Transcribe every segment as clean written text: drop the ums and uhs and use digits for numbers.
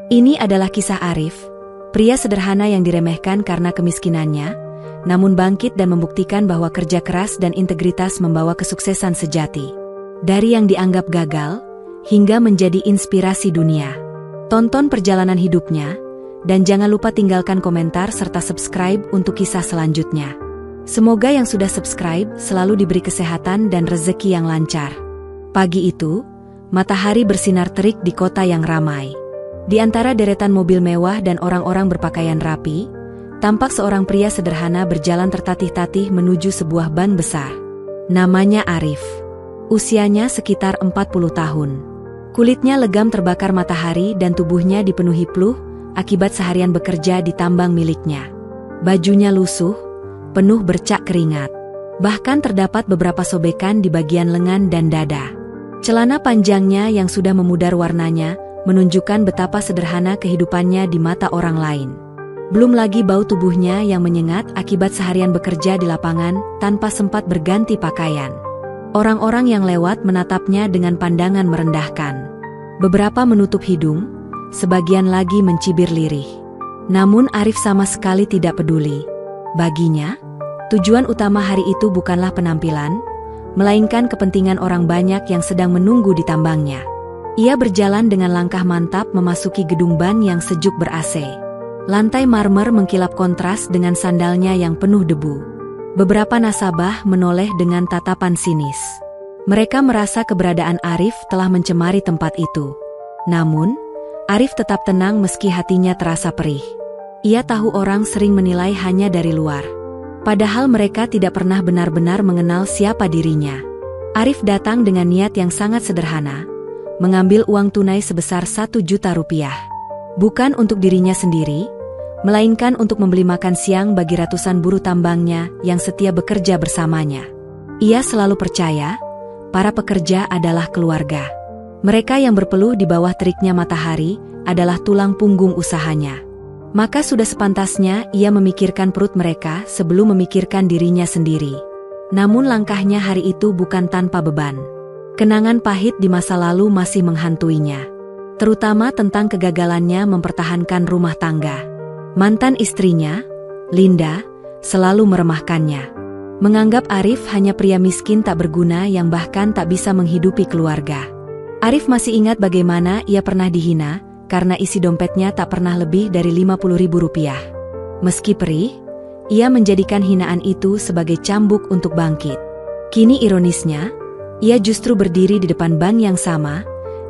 Ini adalah kisah Arif, pria sederhana yang diremehkan karena kemiskinannya, namun bangkit dan membuktikan bahwa kerja keras dan integritas membawa kesuksesan sejati. Dari yang dianggap gagal, hingga menjadi inspirasi dunia. Tonton perjalanan hidupnya, dan jangan lupa tinggalkan komentar serta subscribe untuk kisah selanjutnya. Semoga yang sudah subscribe selalu diberi kesehatan dan rezeki yang lancar. Pagi itu, matahari bersinar terik di kota yang ramai. Di antara deretan mobil mewah dan orang-orang berpakaian rapi, tampak seorang pria sederhana berjalan tertatih-tatih menuju sebuah ban besar. Namanya Arif. Usianya sekitar 40 tahun. Kulitnya legam terbakar matahari dan tubuhnya dipenuhi pluh akibat seharian bekerja di tambang miliknya. Bajunya lusuh, penuh bercak keringat. Bahkan terdapat beberapa sobekan di bagian lengan dan dada. Celana panjangnya yang sudah memudar warnanya menunjukkan betapa sederhana kehidupannya di mata orang lain. Belum lagi bau tubuhnya yang menyengat akibat seharian bekerja di lapangan tanpa sempat berganti pakaian. Orang-orang yang lewat menatapnya dengan pandangan merendahkan. Beberapa menutup hidung, sebagian lagi mencibir lirih. Namun Arif sama sekali tidak peduli. Baginya, tujuan utama hari itu bukanlah penampilan, melainkan kepentingan orang banyak yang sedang menunggu di tambangnya. Ia berjalan dengan langkah mantap memasuki gedung ban yang sejuk ber-AC. Lantai marmer mengkilap kontras dengan sandalnya yang penuh debu. Beberapa nasabah menoleh dengan tatapan sinis. Mereka merasa keberadaan Arif telah mencemari tempat itu. Namun, Arif tetap tenang meski hatinya terasa perih. Ia tahu orang sering menilai hanya dari luar. Padahal mereka tidak pernah benar-benar mengenal siapa dirinya. Arif datang dengan niat yang sangat sederhana, mengambil uang tunai sebesar 1 juta rupiah. Bukan untuk dirinya sendiri, melainkan untuk membeli makan siang bagi ratusan buruh tambangnya yang setia bekerja bersamanya. Ia selalu percaya, para pekerja adalah keluarga. Mereka yang berpeluh di bawah teriknya matahari adalah tulang punggung usahanya. Maka sudah sepantasnya ia memikirkan perut mereka sebelum memikirkan dirinya sendiri. Namun langkahnya hari itu bukan tanpa beban. Kenangan pahit di masa lalu masih menghantuinya. Terutama tentang kegagalannya mempertahankan rumah tangga. Mantan istrinya, Linda, selalu meremahkannya. Menganggap Arif hanya pria miskin tak berguna yang bahkan tak bisa menghidupi keluarga. Arif masih ingat bagaimana ia pernah dihina, karena isi dompetnya tak pernah lebih dari 50.000 rupiah. Meski perih, ia menjadikan hinaan itu sebagai cambuk untuk bangkit. Kini ironisnya, ia justru berdiri di depan ban yang sama,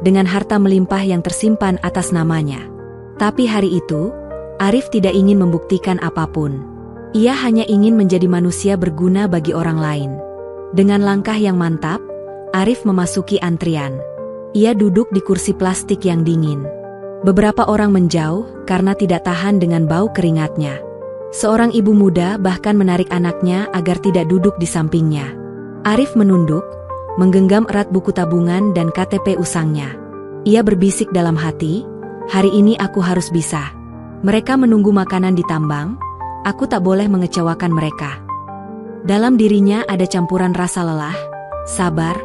dengan harta melimpah yang tersimpan atas namanya. Tapi hari itu, Arif tidak ingin membuktikan apapun. Ia hanya ingin menjadi manusia berguna bagi orang lain. Dengan langkah yang mantap, Arif memasuki antrian. Ia duduk di kursi plastik yang dingin. Beberapa orang menjauh karena tidak tahan dengan bau keringatnya. Seorang ibu muda bahkan menarik anaknya agar tidak duduk di sampingnya. Arif menunduk, menggenggam erat buku tabungan dan KTP usangnya. Ia berbisik dalam hati, "Hari ini aku harus bisa. Mereka menunggu makanan di tambang, aku tak boleh mengecewakan mereka." Dalam dirinya ada campuran rasa lelah, sabar,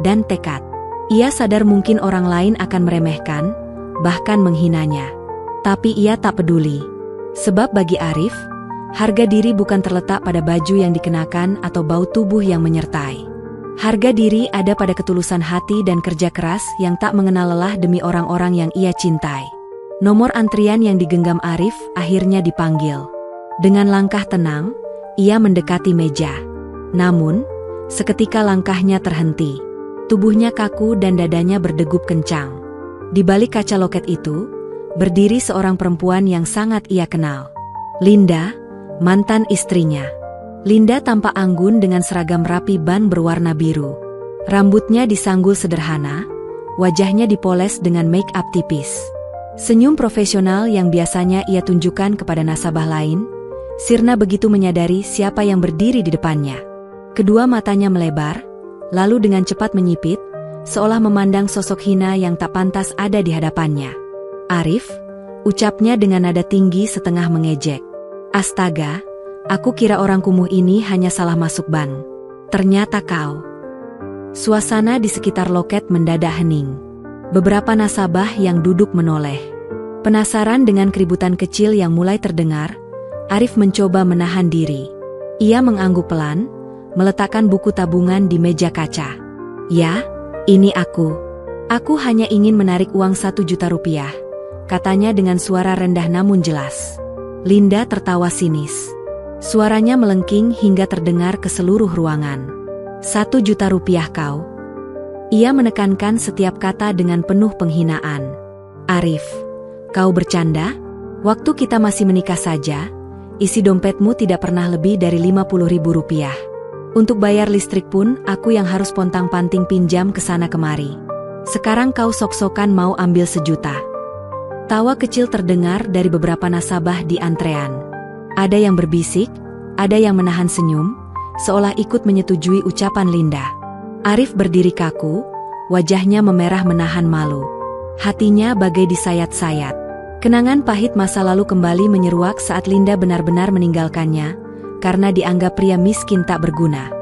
dan tekad. Ia sadar mungkin orang lain akan meremehkan, bahkan menghinanya. Tapi ia tak peduli. Sebab bagi Arif, harga diri bukan terletak pada baju yang dikenakan atau bau tubuh yang menyertai. Harga diri ada pada ketulusan hati dan kerja keras yang tak mengenal lelah demi orang-orang yang ia cintai. Nomor antrian yang digenggam Arif akhirnya dipanggil. Dengan langkah tenang, ia mendekati meja. Namun, seketika langkahnya terhenti. Tubuhnya kaku dan dadanya berdegup kencang. Di balik kaca loket itu, berdiri seorang perempuan yang sangat ia kenal. Linda, mantan istrinya. Linda tampak anggun dengan seragam rapi ban berwarna biru. Rambutnya disanggul sederhana, wajahnya dipoles dengan make up tipis. Senyum profesional yang biasanya ia tunjukkan kepada nasabah lain, sirna begitu menyadari siapa yang berdiri di depannya. Kedua matanya melebar, lalu dengan cepat menyipit, seolah memandang sosok hina yang tak pantas ada di hadapannya. "Arif," ucapnya dengan nada tinggi setengah mengejek. "Astaga, aku kira orang kumuh ini hanya salah masuk ban. Ternyata kau." Suasana di sekitar loket mendadak hening. Beberapa nasabah yang duduk menoleh. Penasaran dengan keributan kecil yang mulai terdengar, Arif mencoba menahan diri. Ia mengangguk pelan, meletakkan buku tabungan di meja kaca. "Ya, ini aku. Aku hanya ingin menarik uang 1 juta rupiah," katanya dengan suara rendah namun jelas. Linda tertawa sinis. Suaranya melengking hingga terdengar ke seluruh ruangan. 1 juta rupiah kau? Ia menekankan setiap kata dengan penuh penghinaan. "Arif, kau bercanda? Waktu kita masih menikah saja, isi dompetmu tidak pernah lebih dari 50.000 rupiah. Untuk bayar listrik pun aku yang harus pontang-panting pinjam ke sana kemari. Sekarang kau sok-sokan mau ambil 1 juta. Tawa kecil terdengar dari beberapa nasabah di antrean. Ada yang berbisik, ada yang menahan senyum, seolah ikut menyetujui ucapan Linda. Arif berdiri kaku, wajahnya memerah menahan malu. Hatinya bagai disayat-sayat. Kenangan pahit masa lalu kembali menyeruak saat Linda benar-benar meninggalkannya, karena dianggap pria miskin tak berguna.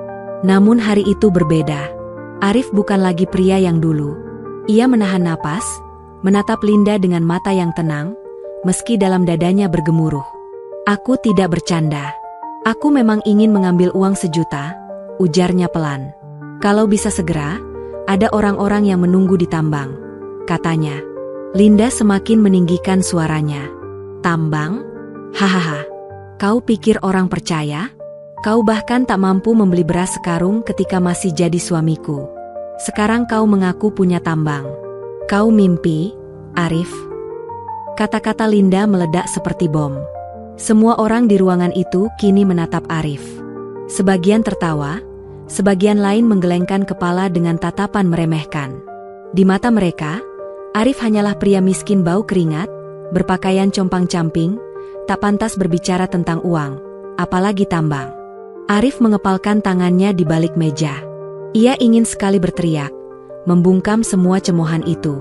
Namun hari itu berbeda. Arif bukan lagi pria yang dulu. Ia menahan napas, menatap Linda dengan mata yang tenang, meski dalam dadanya bergemuruh. "Aku tidak bercanda. Aku memang ingin mengambil uang 1 juta, ujarnya pelan. "Kalau bisa segera, ada orang-orang yang menunggu di tambang," katanya. Linda semakin meninggikan suaranya. "Tambang? Hahaha. Kau pikir orang percaya? Kau bahkan tak mampu membeli beras sekarung ketika masih jadi suamiku. Sekarang kau mengaku punya tambang. Kau mimpi, Arif." Kata-kata Linda meledak seperti bom. Semua orang di ruangan itu kini menatap Arif. Sebagian tertawa, sebagian lain menggelengkan kepala dengan tatapan meremehkan. Di mata mereka, Arif hanyalah pria miskin bau keringat, berpakaian compang-camping, tak pantas berbicara tentang uang, apalagi tambang. Arif mengepalkan tangannya di balik meja. Ia ingin sekali berteriak, membungkam semua cemoohan itu.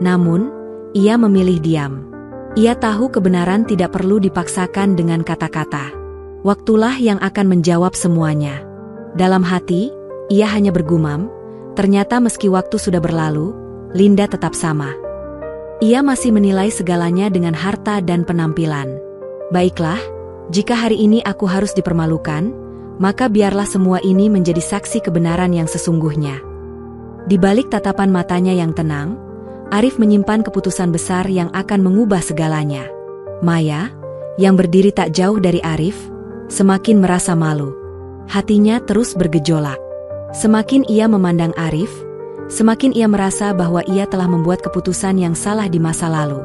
Namun, ia memilih diam. Ia tahu kebenaran tidak perlu dipaksakan dengan kata-kata. Waktulah yang akan menjawab semuanya. Dalam hati, ia hanya bergumam, ternyata meski waktu sudah berlalu, Linda tetap sama. Ia masih menilai segalanya dengan harta dan penampilan. "Baiklah, jika hari ini aku harus dipermalukan, maka biarlah semua ini menjadi saksi kebenaran yang sesungguhnya." Di balik tatapan matanya yang tenang, Arif menyimpan keputusan besar yang akan mengubah segalanya. Maya, yang berdiri tak jauh dari Arif, semakin merasa malu. Hatinya terus bergejolak. Semakin ia memandang Arif, semakin ia merasa bahwa ia telah membuat keputusan yang salah di masa lalu.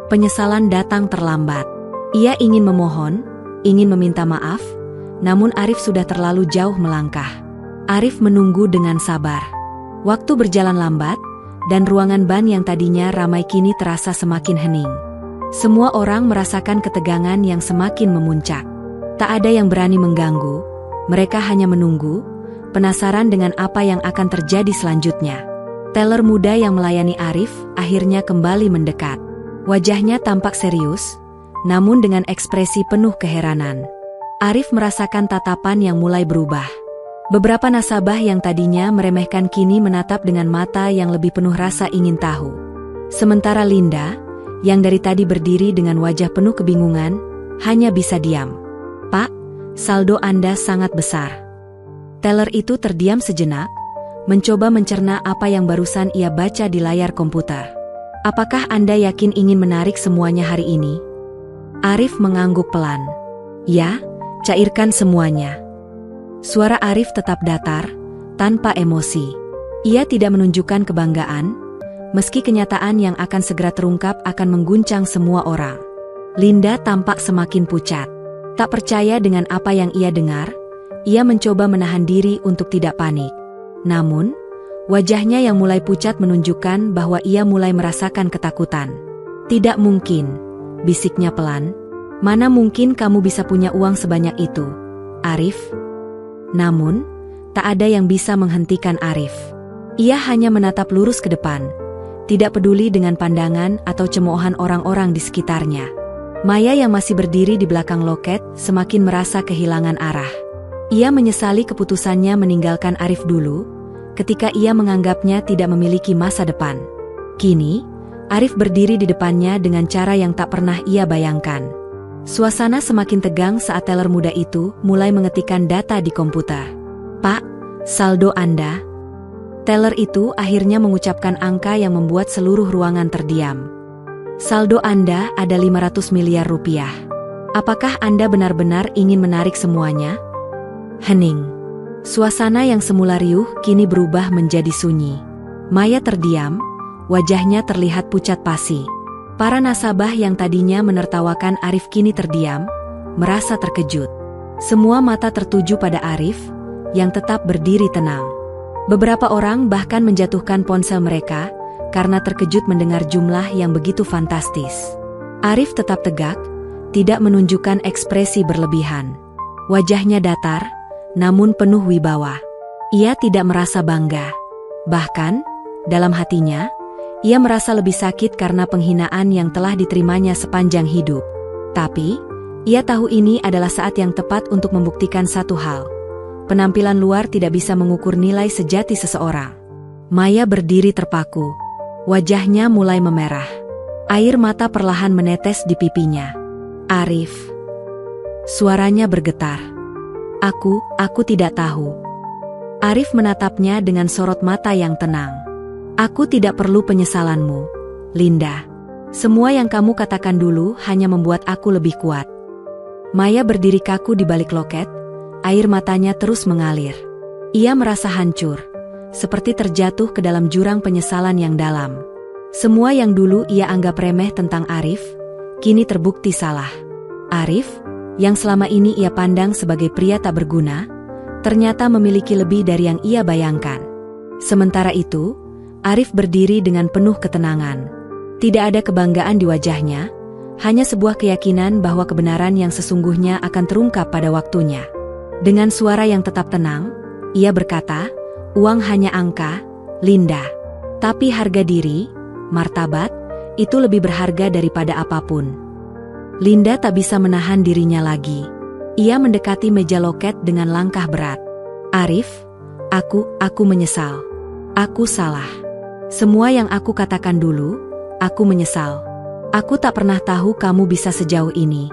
Penyesalan datang terlambat. Ia ingin memohon, ingin meminta maaf, namun Arif sudah terlalu jauh melangkah. Arif menunggu dengan sabar. Waktu berjalan lambat, dan ruangan ban yang tadinya ramai kini terasa semakin hening. Semua orang merasakan ketegangan yang semakin memuncak. Tak ada yang berani mengganggu, mereka hanya menunggu, penasaran dengan apa yang akan terjadi selanjutnya. Teller muda yang melayani Arif akhirnya kembali mendekat. Wajahnya tampak serius, namun dengan ekspresi penuh keheranan. Arif merasakan tatapan yang mulai berubah. Beberapa nasabah yang tadinya meremehkan kini menatap dengan mata yang lebih penuh rasa ingin tahu. Sementara Linda, yang dari tadi berdiri dengan wajah penuh kebingungan, hanya bisa diam. "Pak, saldo Anda sangat besar." Teller itu terdiam sejenak, mencoba mencerna apa yang barusan ia baca di layar komputer. "Apakah Anda yakin ingin menarik semuanya hari ini?" Arif mengangguk pelan. "Ya, cairkan semuanya." Suara Arif tetap datar, tanpa emosi. Ia tidak menunjukkan kebanggaan, meski kenyataan yang akan segera terungkap akan mengguncang semua orang. Linda tampak semakin pucat. Tak percaya dengan apa yang ia dengar, ia mencoba menahan diri untuk tidak panik. Namun, wajahnya yang mulai pucat menunjukkan bahwa ia mulai merasakan ketakutan. "Tidak mungkin," bisiknya pelan. "Mana mungkin kamu bisa punya uang sebanyak itu, Arif?" Namun, tak ada yang bisa menghentikan Arif. Ia hanya menatap lurus ke depan, tidak peduli dengan pandangan atau cemoohan orang-orang di sekitarnya. Maya yang masih berdiri di belakang loket semakin merasa kehilangan arah. Ia menyesali keputusannya meninggalkan Arif dulu, ketika ia menganggapnya tidak memiliki masa depan. Kini, Arif berdiri di depannya dengan cara yang tak pernah ia bayangkan. Suasana semakin tegang saat teller muda itu mulai mengetikkan data di komputer. "Pak, saldo Anda." Teller itu akhirnya mengucapkan angka yang membuat seluruh ruangan terdiam. "Saldo Anda ada 500 miliar rupiah. Apakah Anda benar-benar ingin menarik semuanya?" Hening. Suasana yang semula riuh kini berubah menjadi sunyi. Maya terdiam, wajahnya terlihat pucat pasi. Para nasabah yang tadinya menertawakan Arif kini terdiam, merasa terkejut. Semua mata tertuju pada Arif, yang tetap berdiri tenang. Beberapa orang bahkan menjatuhkan ponsel mereka, karena terkejut mendengar jumlah yang begitu fantastis. Arif tetap tegak, tidak menunjukkan ekspresi berlebihan. Wajahnya datar, namun penuh wibawa. Ia tidak merasa bangga. Bahkan, dalam hatinya, ia merasa lebih sakit karena penghinaan yang telah diterimanya sepanjang hidup. Tapi, ia tahu ini adalah saat yang tepat untuk membuktikan satu hal. Penampilan luar tidak bisa mengukur nilai sejati seseorang. Maya berdiri terpaku. Wajahnya mulai memerah. Air mata perlahan menetes di pipinya. "Arif." Suaranya bergetar. Aku tidak tahu." Arif menatapnya dengan sorot mata yang tenang. "Aku tidak perlu penyesalanmu, Linda. Semua yang kamu katakan dulu hanya membuat aku lebih kuat." Maya berdiri kaku di balik loket, air matanya terus mengalir. Ia merasa hancur, seperti terjatuh ke dalam jurang penyesalan yang dalam. Semua yang dulu ia anggap remeh tentang Arif, kini terbukti salah. Arif, yang selama ini ia pandang sebagai pria tak berguna, ternyata memiliki lebih dari yang ia bayangkan. Sementara itu, Arif berdiri dengan penuh ketenangan. Tidak ada kebanggaan di wajahnya, hanya sebuah keyakinan bahwa kebenaran yang sesungguhnya akan terungkap pada waktunya. Dengan suara yang tetap tenang, ia berkata, "Uang hanya angka, Linda. Tapi harga diri, martabat, itu lebih berharga daripada apapun." Linda tak bisa menahan dirinya lagi. Ia mendekati meja loket dengan langkah berat. "Arif, aku menyesal. Aku salah. Semua yang aku katakan dulu, aku menyesal. Aku tak pernah tahu kamu bisa sejauh ini.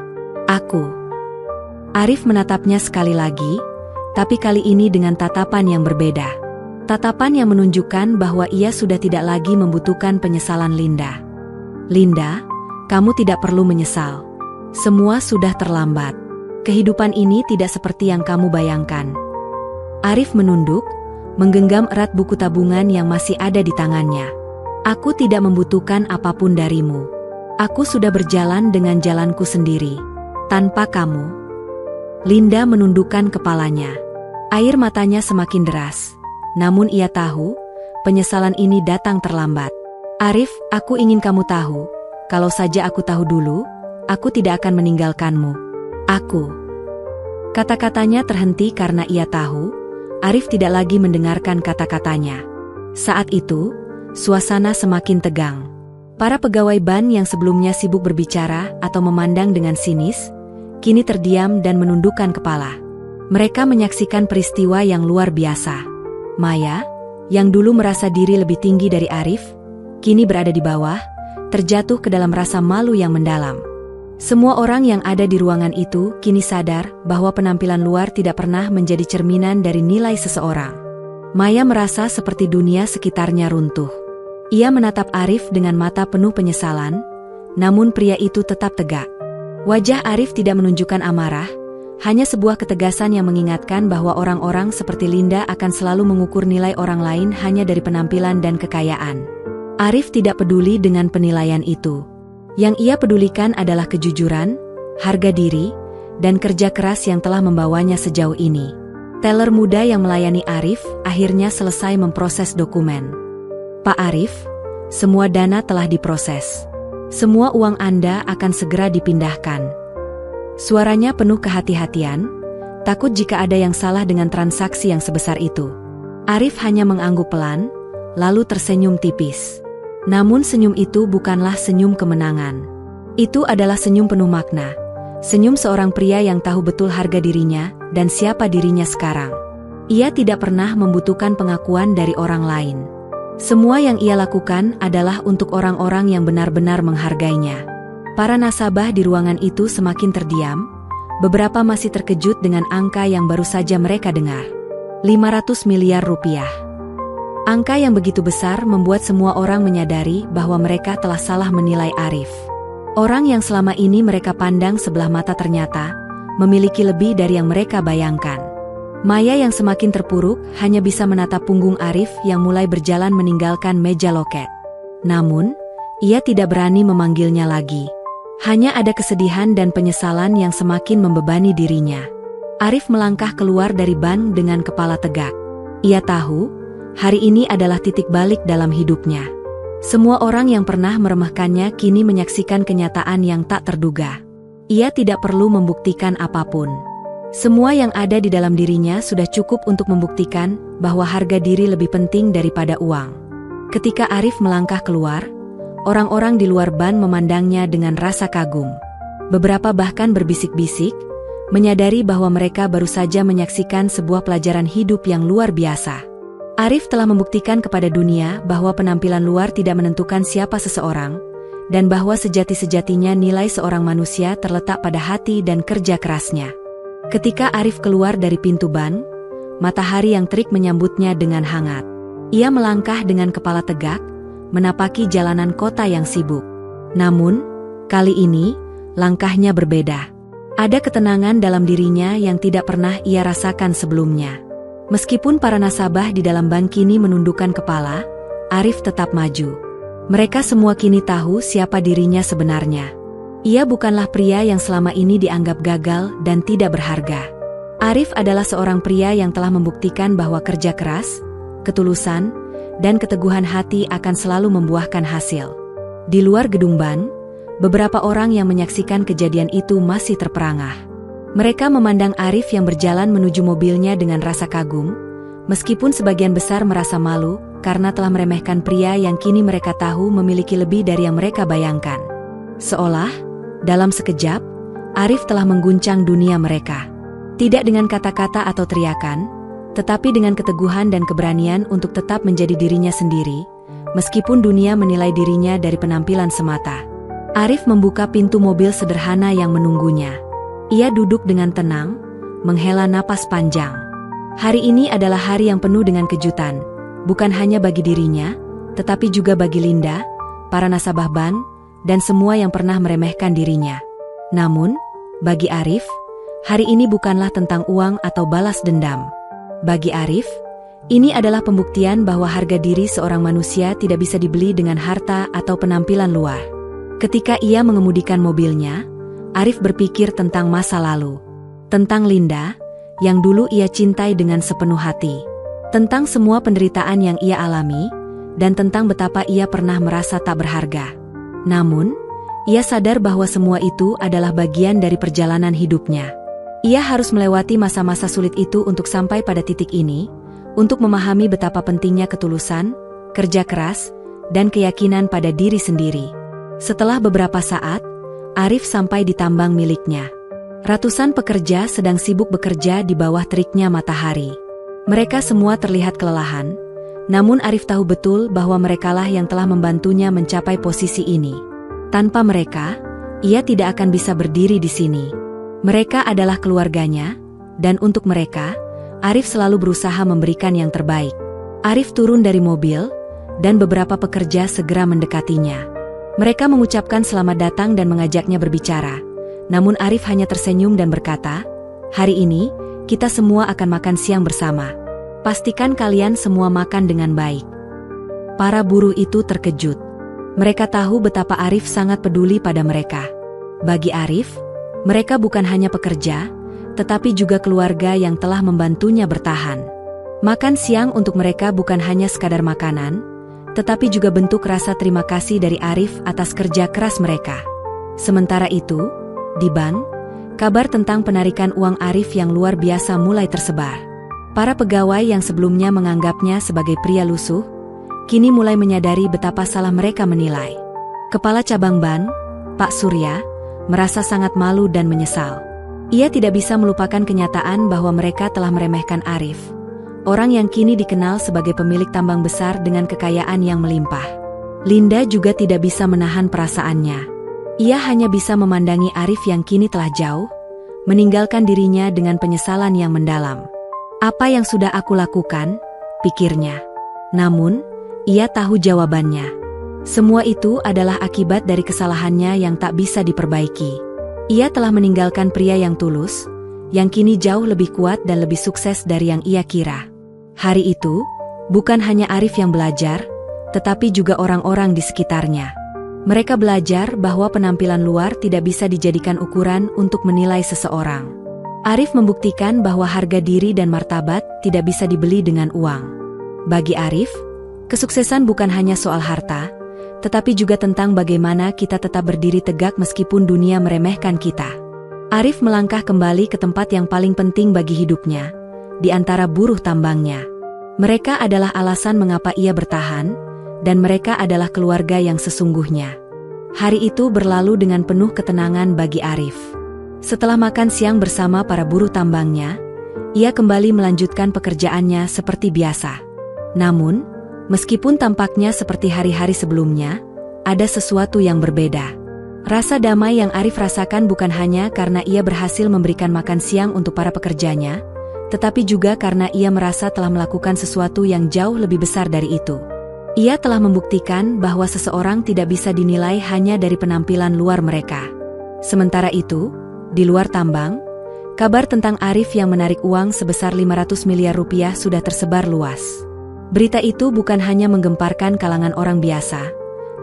Arif menatapnya sekali lagi, tapi kali ini dengan tatapan yang berbeda. Tatapan yang menunjukkan bahwa ia sudah tidak lagi membutuhkan penyesalan Linda. "Linda, kamu tidak perlu menyesal. Semua sudah terlambat. Kehidupan ini tidak seperti yang kamu bayangkan." Arif menunduk, menggenggam erat buku tabungan yang masih ada di tangannya. "Aku tidak membutuhkan apapun darimu. Aku sudah berjalan dengan jalanku sendiri. Tanpa kamu." Linda menundukkan kepalanya. Air matanya semakin deras. Namun ia tahu, penyesalan ini datang terlambat. "Arif, aku ingin kamu tahu, kalau saja aku tahu dulu, aku tidak akan meninggalkanmu. Kata-katanya terhenti karena ia tahu, Arif tidak lagi mendengarkan kata-katanya. Saat itu, suasana semakin tegang. Para pegawai ban yang sebelumnya sibuk berbicara atau memandang dengan sinis, kini terdiam dan menundukkan kepala. Mereka menyaksikan peristiwa yang luar biasa. Maya, yang dulu merasa diri lebih tinggi dari Arif, kini berada di bawah, terjatuh ke dalam rasa malu yang mendalam. Semua orang yang ada di ruangan itu kini sadar bahwa penampilan luar tidak pernah menjadi cerminan dari nilai seseorang. Maya merasa seperti dunia sekitarnya runtuh. Ia menatap Arif dengan mata penuh penyesalan, namun pria itu tetap tegak. Wajah Arif tidak menunjukkan amarah, hanya sebuah ketegasan yang mengingatkan bahwa orang-orang seperti Linda akan selalu mengukur nilai orang lain hanya dari penampilan dan kekayaan. Arif tidak peduli dengan penilaian itu. Yang ia pedulikan adalah kejujuran, harga diri, dan kerja keras yang telah membawanya sejauh ini. Teller muda yang melayani Arif akhirnya selesai memproses dokumen. "Pak Arif, semua dana telah diproses. Semua uang Anda akan segera dipindahkan." Suaranya penuh kehati-hatian, takut jika ada yang salah dengan transaksi yang sebesar itu. Arif hanya mengangguk pelan, lalu tersenyum tipis. Namun senyum itu bukanlah senyum kemenangan. Itu adalah senyum penuh makna. Senyum seorang pria yang tahu betul harga dirinya dan siapa dirinya sekarang. Ia tidak pernah membutuhkan pengakuan dari orang lain. Semua yang ia lakukan adalah untuk orang-orang yang benar-benar menghargainya. Para nasabah di ruangan itu semakin terdiam, beberapa masih terkejut dengan angka yang baru saja mereka dengar. 500 miliar rupiah. Angka yang begitu besar membuat semua orang menyadari bahwa mereka telah salah menilai Arif. Orang yang selama ini mereka pandang sebelah mata ternyata memiliki lebih dari yang mereka bayangkan. Maya yang semakin terpuruk hanya bisa menatap punggung Arif yang mulai berjalan meninggalkan meja loket. Namun, ia tidak berani memanggilnya lagi. Hanya ada kesedihan dan penyesalan yang semakin membebani dirinya. Arif melangkah keluar dari bank dengan kepala tegak. Ia tahu, hari ini adalah titik balik dalam hidupnya. Semua orang yang pernah meremehkannya kini menyaksikan kenyataan yang tak terduga. Ia tidak perlu membuktikan apapun. Semua yang ada di dalam dirinya sudah cukup untuk membuktikan bahwa harga diri lebih penting daripada uang. Ketika Arif melangkah keluar, orang-orang di luar ban memandangnya dengan rasa kagum. Beberapa bahkan berbisik-bisik, menyadari bahwa mereka baru saja menyaksikan sebuah pelajaran hidup yang luar biasa. Arif telah membuktikan kepada dunia bahwa penampilan luar tidak menentukan siapa seseorang, dan bahwa sejati-sejatinya nilai seorang manusia terletak pada hati dan kerja kerasnya. Ketika Arif keluar dari pintu ban, matahari yang terik menyambutnya dengan hangat. Ia melangkah dengan kepala tegak, menapaki jalanan kota yang sibuk. Namun, kali ini, langkahnya berbeda. Ada ketenangan dalam dirinya yang tidak pernah ia rasakan sebelumnya. Meskipun para nasabah di dalam bank kini menundukkan kepala, Arif tetap maju. Mereka semua kini tahu siapa dirinya sebenarnya. Ia bukanlah pria yang selama ini dianggap gagal dan tidak berharga. Arif adalah seorang pria yang telah membuktikan bahwa kerja keras, ketulusan, dan keteguhan hati akan selalu membuahkan hasil. Di luar gedung bank, beberapa orang yang menyaksikan kejadian itu masih terperangah. Mereka memandang Arif yang berjalan menuju mobilnya dengan rasa kagum, meskipun sebagian besar merasa malu karena telah meremehkan pria yang kini mereka tahu memiliki lebih dari yang mereka bayangkan. Seolah, dalam sekejap, Arif telah mengguncang dunia mereka. Tidak dengan kata-kata atau teriakan, tetapi dengan keteguhan dan keberanian untuk tetap menjadi dirinya sendiri, meskipun dunia menilai dirinya dari penampilan semata. Arif membuka pintu mobil sederhana yang menunggunya. Ia duduk dengan tenang, menghela napas panjang. Hari ini adalah hari yang penuh dengan kejutan, bukan hanya bagi dirinya, tetapi juga bagi Linda, para nasabah bank, dan semua yang pernah meremehkan dirinya. Namun, bagi Arif, hari ini bukanlah tentang uang atau balas dendam. Bagi Arif, ini adalah pembuktian bahwa harga diri seorang manusia tidak bisa dibeli dengan harta atau penampilan luar. Ketika ia mengemudikan mobilnya, Arif berpikir tentang masa lalu. Tentang Linda, yang dulu ia cintai dengan sepenuh hati. Tentang semua penderitaan yang ia alami, dan tentang betapa ia pernah merasa tak berharga. Namun, ia sadar bahwa semua itu adalah bagian dari perjalanan hidupnya. Ia harus melewati masa-masa sulit itu untuk sampai pada titik ini, untuk memahami betapa pentingnya ketulusan, kerja keras, dan keyakinan pada diri sendiri. Setelah beberapa saat, Arif sampai di tambang miliknya. Ratusan pekerja sedang sibuk bekerja di bawah teriknya matahari. Mereka semua terlihat kelelahan, namun Arif tahu betul bahwa merekalah yang telah membantunya mencapai posisi ini. Tanpa mereka, ia tidak akan bisa berdiri di sini. Mereka adalah keluarganya, dan untuk mereka, Arif selalu berusaha memberikan yang terbaik. Arif turun dari mobil, dan beberapa pekerja segera mendekatinya. Mereka mengucapkan selamat datang dan mengajaknya berbicara. Namun Arif hanya tersenyum dan berkata, "Hari ini, kita semua akan makan siang bersama. Pastikan kalian semua makan dengan baik." Para buruh itu terkejut. Mereka tahu betapa Arif sangat peduli pada mereka. Bagi Arif, mereka bukan hanya pekerja, tetapi juga keluarga yang telah membantunya bertahan. Makan siang untuk mereka bukan hanya sekadar makanan, tetapi juga bentuk rasa terima kasih dari Arif atas kerja keras mereka. Sementara itu, di bank, kabar tentang penarikan uang Arif yang luar biasa mulai tersebar. Para pegawai yang sebelumnya menganggapnya sebagai pria lusuh, kini mulai menyadari betapa salah mereka menilai. Kepala cabang bank, Pak Surya, merasa sangat malu dan menyesal. Ia tidak bisa melupakan kenyataan bahwa mereka telah meremehkan Arif, orang yang kini dikenal sebagai pemilik tambang besar dengan kekayaan yang melimpah. Linda juga tidak bisa menahan perasaannya. Ia hanya bisa memandangi Arif yang kini telah jauh, meninggalkan dirinya dengan penyesalan yang mendalam. Apa yang sudah aku lakukan? Pikirnya. Namun, ia tahu jawabannya. Semua itu adalah akibat dari kesalahannya yang tak bisa diperbaiki. Ia telah meninggalkan pria yang tulus, yang kini jauh lebih kuat dan lebih sukses dari yang ia kira. Hari itu, bukan hanya Arif yang belajar, tetapi juga orang-orang di sekitarnya. Mereka belajar bahwa penampilan luar tidak bisa dijadikan ukuran untuk menilai seseorang. Arif membuktikan bahwa harga diri dan martabat tidak bisa dibeli dengan uang. Bagi Arif, kesuksesan bukan hanya soal harta, tetapi juga tentang bagaimana kita tetap berdiri tegak meskipun dunia meremehkan kita. Arif melangkah kembali ke tempat yang paling penting bagi hidupnya, di antara buruh tambangnya. Mereka adalah alasan mengapa ia bertahan, dan mereka adalah keluarga yang sesungguhnya. Hari itu berlalu dengan penuh ketenangan bagi Arif. Setelah makan siang bersama para buruh tambangnya, ia kembali melanjutkan pekerjaannya seperti biasa. Namun, meskipun tampaknya seperti hari-hari sebelumnya, ada sesuatu yang berbeda. Rasa damai yang Arif rasakan bukan hanya karena ia berhasil memberikan makan siang untuk para pekerjanya, tetapi juga karena ia merasa telah melakukan sesuatu yang jauh lebih besar dari itu. Ia telah membuktikan bahwa seseorang tidak bisa dinilai hanya dari penampilan luar mereka. Sementara itu, di luar tambang, kabar tentang Arif yang menarik uang sebesar 500 miliar rupiah sudah tersebar luas. Berita itu bukan hanya menggemparkan kalangan orang biasa,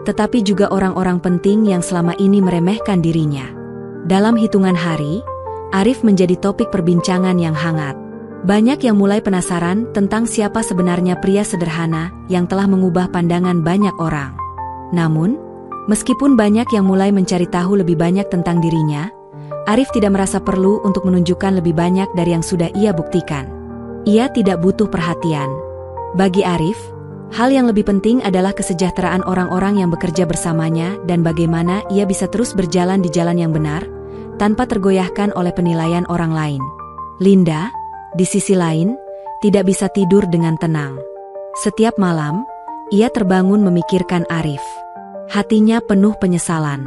tetapi juga orang-orang penting yang selama ini meremehkan dirinya. Dalam hitungan hari, Arif menjadi topik perbincangan yang hangat. Banyak yang mulai penasaran tentang siapa sebenarnya pria sederhana yang telah mengubah pandangan banyak orang. Namun, meskipun banyak yang mulai mencari tahu lebih banyak tentang dirinya, Arif tidak merasa perlu untuk menunjukkan lebih banyak dari yang sudah ia buktikan. Ia tidak butuh perhatian. Bagi Arif, hal yang lebih penting adalah kesejahteraan orang-orang yang bekerja bersamanya dan bagaimana ia bisa terus berjalan di jalan yang benar, tanpa tergoyahkan oleh penilaian orang lain. Linda, di sisi lain, tidak bisa tidur dengan tenang. Setiap malam, ia terbangun memikirkan Arif. Hatinya penuh penyesalan.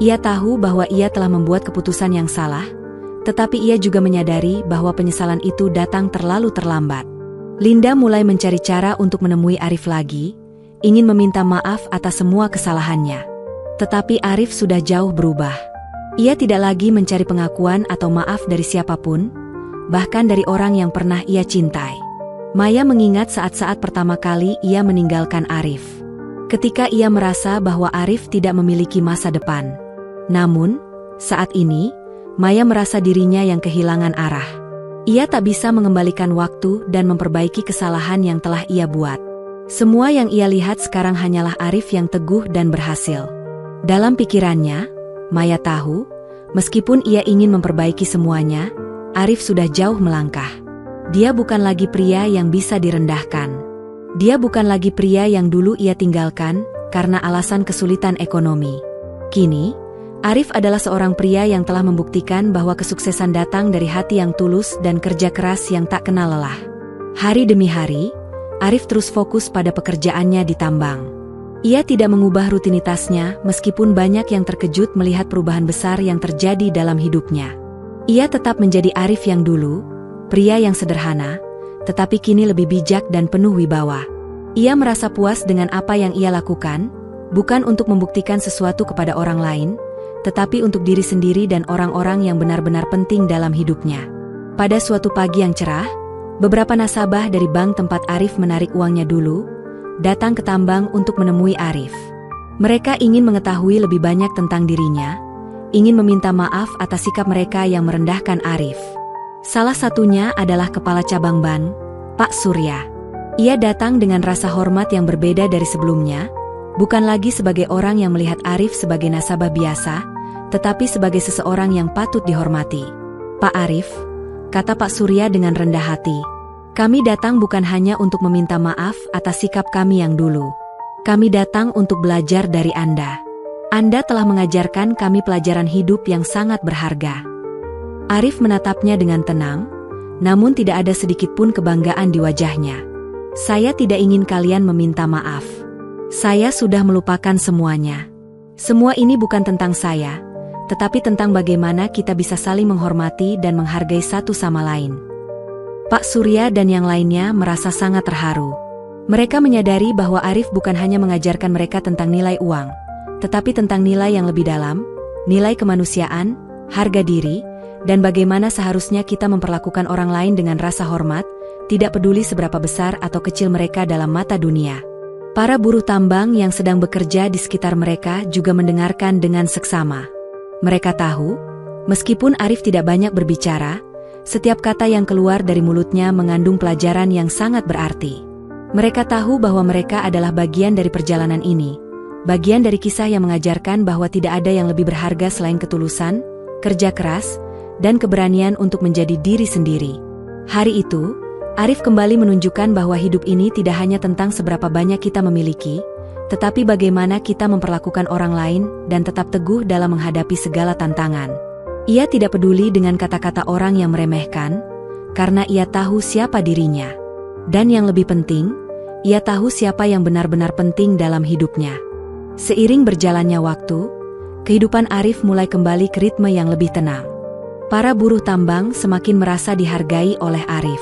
Ia tahu bahwa ia telah membuat keputusan yang salah, tetapi ia juga menyadari bahwa penyesalan itu datang terlalu terlambat. Linda mulai mencari cara untuk menemui Arif lagi, ingin meminta maaf atas semua kesalahannya. Tetapi Arif sudah jauh berubah. Ia tidak lagi mencari pengakuan atau maaf dari siapapun, bahkan dari orang yang pernah ia cintai. Maya mengingat saat-saat pertama kali ia meninggalkan Arif. Ketika ia merasa bahwa Arif tidak memiliki masa depan. Namun, saat ini, Maya merasa dirinya yang kehilangan arah. Ia tak bisa mengembalikan waktu dan memperbaiki kesalahan yang telah ia buat. Semua yang ia lihat sekarang hanyalah Arif yang teguh dan berhasil. Dalam pikirannya, Maya tahu, meskipun ia ingin memperbaiki semuanya, Arif sudah jauh melangkah. Dia bukan lagi pria yang bisa direndahkan. Dia bukan lagi pria yang dulu ia tinggalkan karena alasan kesulitan ekonomi. Kini, Arif adalah seorang pria yang telah membuktikan bahwa kesuksesan datang dari hati yang tulus dan kerja keras yang tak kenal lelah. Hari demi hari, Arif terus fokus pada pekerjaannya di tambang. Ia tidak mengubah rutinitasnya meskipun banyak yang terkejut melihat perubahan besar yang terjadi dalam hidupnya. Ia tetap menjadi Arif yang dulu, pria yang sederhana, tetapi kini lebih bijak dan penuh wibawa. Ia merasa puas dengan apa yang ia lakukan, bukan untuk membuktikan sesuatu kepada orang lain, tetapi untuk diri sendiri dan orang-orang yang benar-benar penting dalam hidupnya. Pada suatu pagi yang cerah, beberapa nasabah dari bank tempat Arif menarik uangnya dulu, datang ke tambang untuk menemui Arif. Mereka ingin mengetahui lebih banyak tentang dirinya, ingin meminta maaf atas sikap mereka yang merendahkan Arif. Salah satunya adalah Kepala Cabang Bank, Pak Surya. Ia datang dengan rasa hormat yang berbeda dari sebelumnya, bukan lagi sebagai orang yang melihat Arif sebagai nasabah biasa, tetapi sebagai seseorang yang patut dihormati. Pak Arif, kata Pak Surya dengan rendah hati, kami datang bukan hanya untuk meminta maaf atas sikap kami yang dulu. Kami datang untuk belajar dari Anda. Anda telah mengajarkan kami pelajaran hidup yang sangat berharga. Arif menatapnya dengan tenang, namun tidak ada sedikit pun kebanggaan di wajahnya. Saya tidak ingin kalian meminta maaf. Saya sudah melupakan semuanya. Semua ini bukan tentang saya, tetapi tentang bagaimana kita bisa saling menghormati dan menghargai satu sama lain. Pak Surya dan yang lainnya merasa sangat terharu. Mereka menyadari bahwa Arif bukan hanya mengajarkan mereka tentang nilai uang, tetapi tentang nilai yang lebih dalam, nilai kemanusiaan, harga diri, dan bagaimana seharusnya kita memperlakukan orang lain dengan rasa hormat, tidak peduli seberapa besar atau kecil mereka dalam mata dunia. Para buruh tambang yang sedang bekerja di sekitar mereka juga mendengarkan dengan seksama. Mereka tahu, meskipun Arif tidak banyak berbicara, setiap kata yang keluar dari mulutnya mengandung pelajaran yang sangat berarti. Mereka tahu bahwa mereka adalah bagian dari perjalanan ini, bagian dari kisah yang mengajarkan bahwa tidak ada yang lebih berharga selain ketulusan, kerja keras, dan keberanian untuk menjadi diri sendiri. Hari itu, Arif kembali menunjukkan bahwa hidup ini tidak hanya tentang seberapa banyak kita memiliki, tetapi bagaimana kita memperlakukan orang lain dan tetap teguh dalam menghadapi segala tantangan. Ia tidak peduli dengan kata-kata orang yang meremehkan, karena ia tahu siapa dirinya. Dan yang lebih penting, ia tahu siapa yang benar-benar penting dalam hidupnya. Seiring berjalannya waktu, kehidupan Arif mulai kembali ke ritme yang lebih tenang. Para buruh tambang semakin merasa dihargai oleh Arif.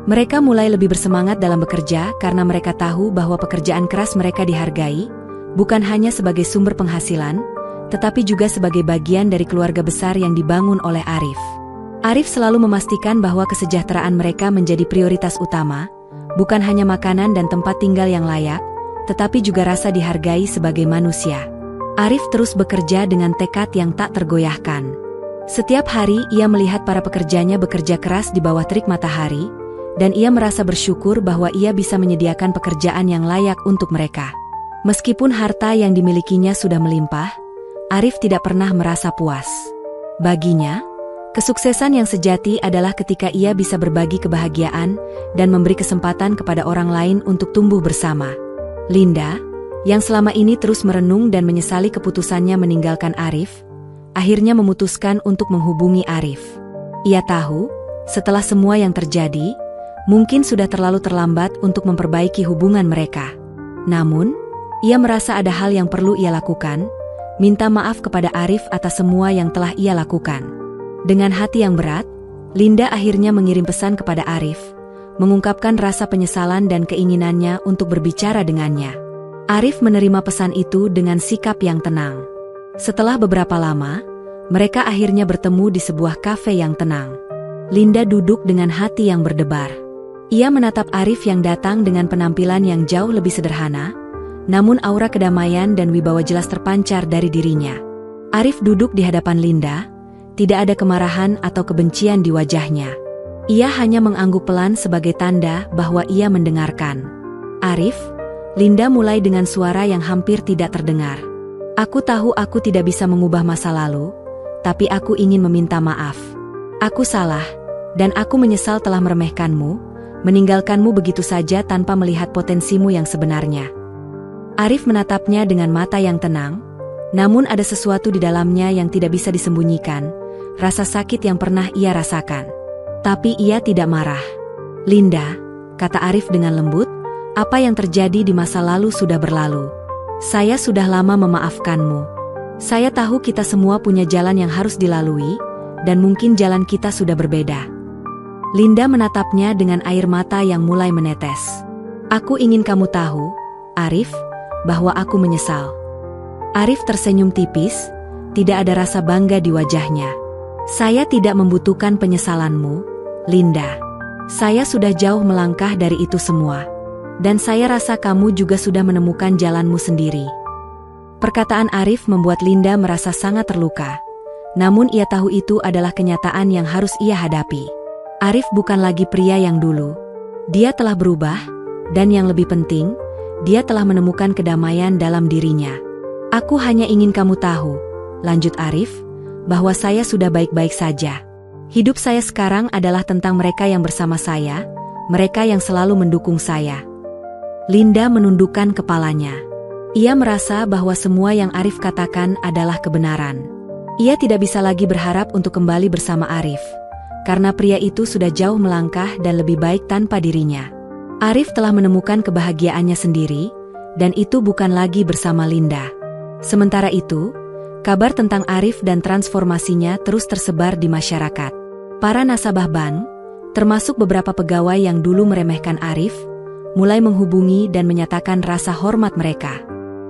Mereka mulai lebih bersemangat dalam bekerja karena mereka tahu bahwa pekerjaan keras mereka dihargai, bukan hanya sebagai sumber penghasilan, tetapi juga sebagai bagian dari keluarga besar yang dibangun oleh Arif. Arif selalu memastikan bahwa kesejahteraan mereka menjadi prioritas utama, bukan hanya makanan dan tempat tinggal yang layak, tetapi juga rasa dihargai sebagai manusia. Arif terus bekerja dengan tekad yang tak tergoyahkan. Setiap hari ia melihat para pekerjanya bekerja keras di bawah terik matahari, dan ia merasa bersyukur bahwa ia bisa menyediakan pekerjaan yang layak untuk mereka. Meskipun harta yang dimilikinya sudah melimpah, Arif tidak pernah merasa puas. Baginya, kesuksesan yang sejati adalah ketika ia bisa berbagi kebahagiaan dan memberi kesempatan kepada orang lain untuk tumbuh bersama. Linda, yang selama ini terus merenung dan menyesali keputusannya meninggalkan Arif, akhirnya memutuskan untuk menghubungi Arif. Ia tahu, setelah semua yang terjadi, mungkin sudah terlalu terlambat untuk memperbaiki hubungan mereka. Namun, ia merasa ada hal yang perlu ia lakukan, minta maaf kepada Arif atas semua yang telah ia lakukan. Dengan hati yang berat, Linda akhirnya mengirim pesan kepada Arif, mengungkapkan rasa penyesalan dan keinginannya untuk berbicara dengannya. Arif menerima pesan itu dengan sikap yang tenang. Setelah beberapa lama, mereka akhirnya bertemu di sebuah kafe yang tenang. Linda duduk dengan hati yang berdebar. Ia menatap Arif yang datang dengan penampilan yang jauh lebih sederhana, namun aura kedamaian dan wibawa jelas terpancar dari dirinya. Arif duduk di hadapan Linda, tidak ada kemarahan atau kebencian di wajahnya. Ia hanya mengangguk pelan sebagai tanda bahwa ia mendengarkan. Arif, Linda mulai dengan suara yang hampir tidak terdengar. Aku tahu aku tidak bisa mengubah masa lalu, tapi aku ingin meminta maaf. Aku salah, dan aku menyesal telah meremehkanmu, meninggalkanmu begitu saja tanpa melihat potensimu yang sebenarnya. Arif menatapnya dengan mata yang tenang, namun ada sesuatu di dalamnya yang tidak bisa disembunyikan, rasa sakit yang pernah ia rasakan. Tapi ia tidak marah. Linda, kata Arif dengan lembut, apa yang terjadi di masa lalu sudah berlalu. Saya sudah lama memaafkanmu. Saya tahu kita semua punya jalan yang harus dilalui, dan mungkin jalan kita sudah berbeda. Linda menatapnya dengan air mata yang mulai menetes. Aku ingin kamu tahu, Arif, bahwa aku menyesal. Arif tersenyum tipis, tidak ada rasa bangga di wajahnya. Saya tidak membutuhkan penyesalanmu, Linda. Saya sudah jauh melangkah dari itu semua. Dan saya rasa kamu juga sudah menemukan jalanmu sendiri. Perkataan Arif membuat Linda merasa sangat terluka. Namun ia tahu itu adalah kenyataan yang harus ia hadapi. Arif bukan lagi pria yang dulu. Dia telah berubah, dan yang lebih penting, dia telah menemukan kedamaian dalam dirinya. Aku hanya ingin kamu tahu, lanjut Arif, bahwa saya sudah baik-baik saja. Hidup saya sekarang adalah tentang mereka yang bersama saya, mereka yang selalu mendukung saya. Linda menundukkan kepalanya. Ia merasa bahwa semua yang Arif katakan adalah kebenaran. Ia tidak bisa lagi berharap untuk kembali bersama Arif, karena pria itu sudah jauh melangkah dan lebih baik tanpa dirinya. Arif telah menemukan kebahagiaannya sendiri, dan itu bukan lagi bersama Linda. Sementara itu, kabar tentang Arif dan transformasinya terus tersebar di masyarakat. Para nasabah bank, termasuk beberapa pegawai yang dulu meremehkan Arif, mulai menghubungi dan menyatakan rasa hormat mereka.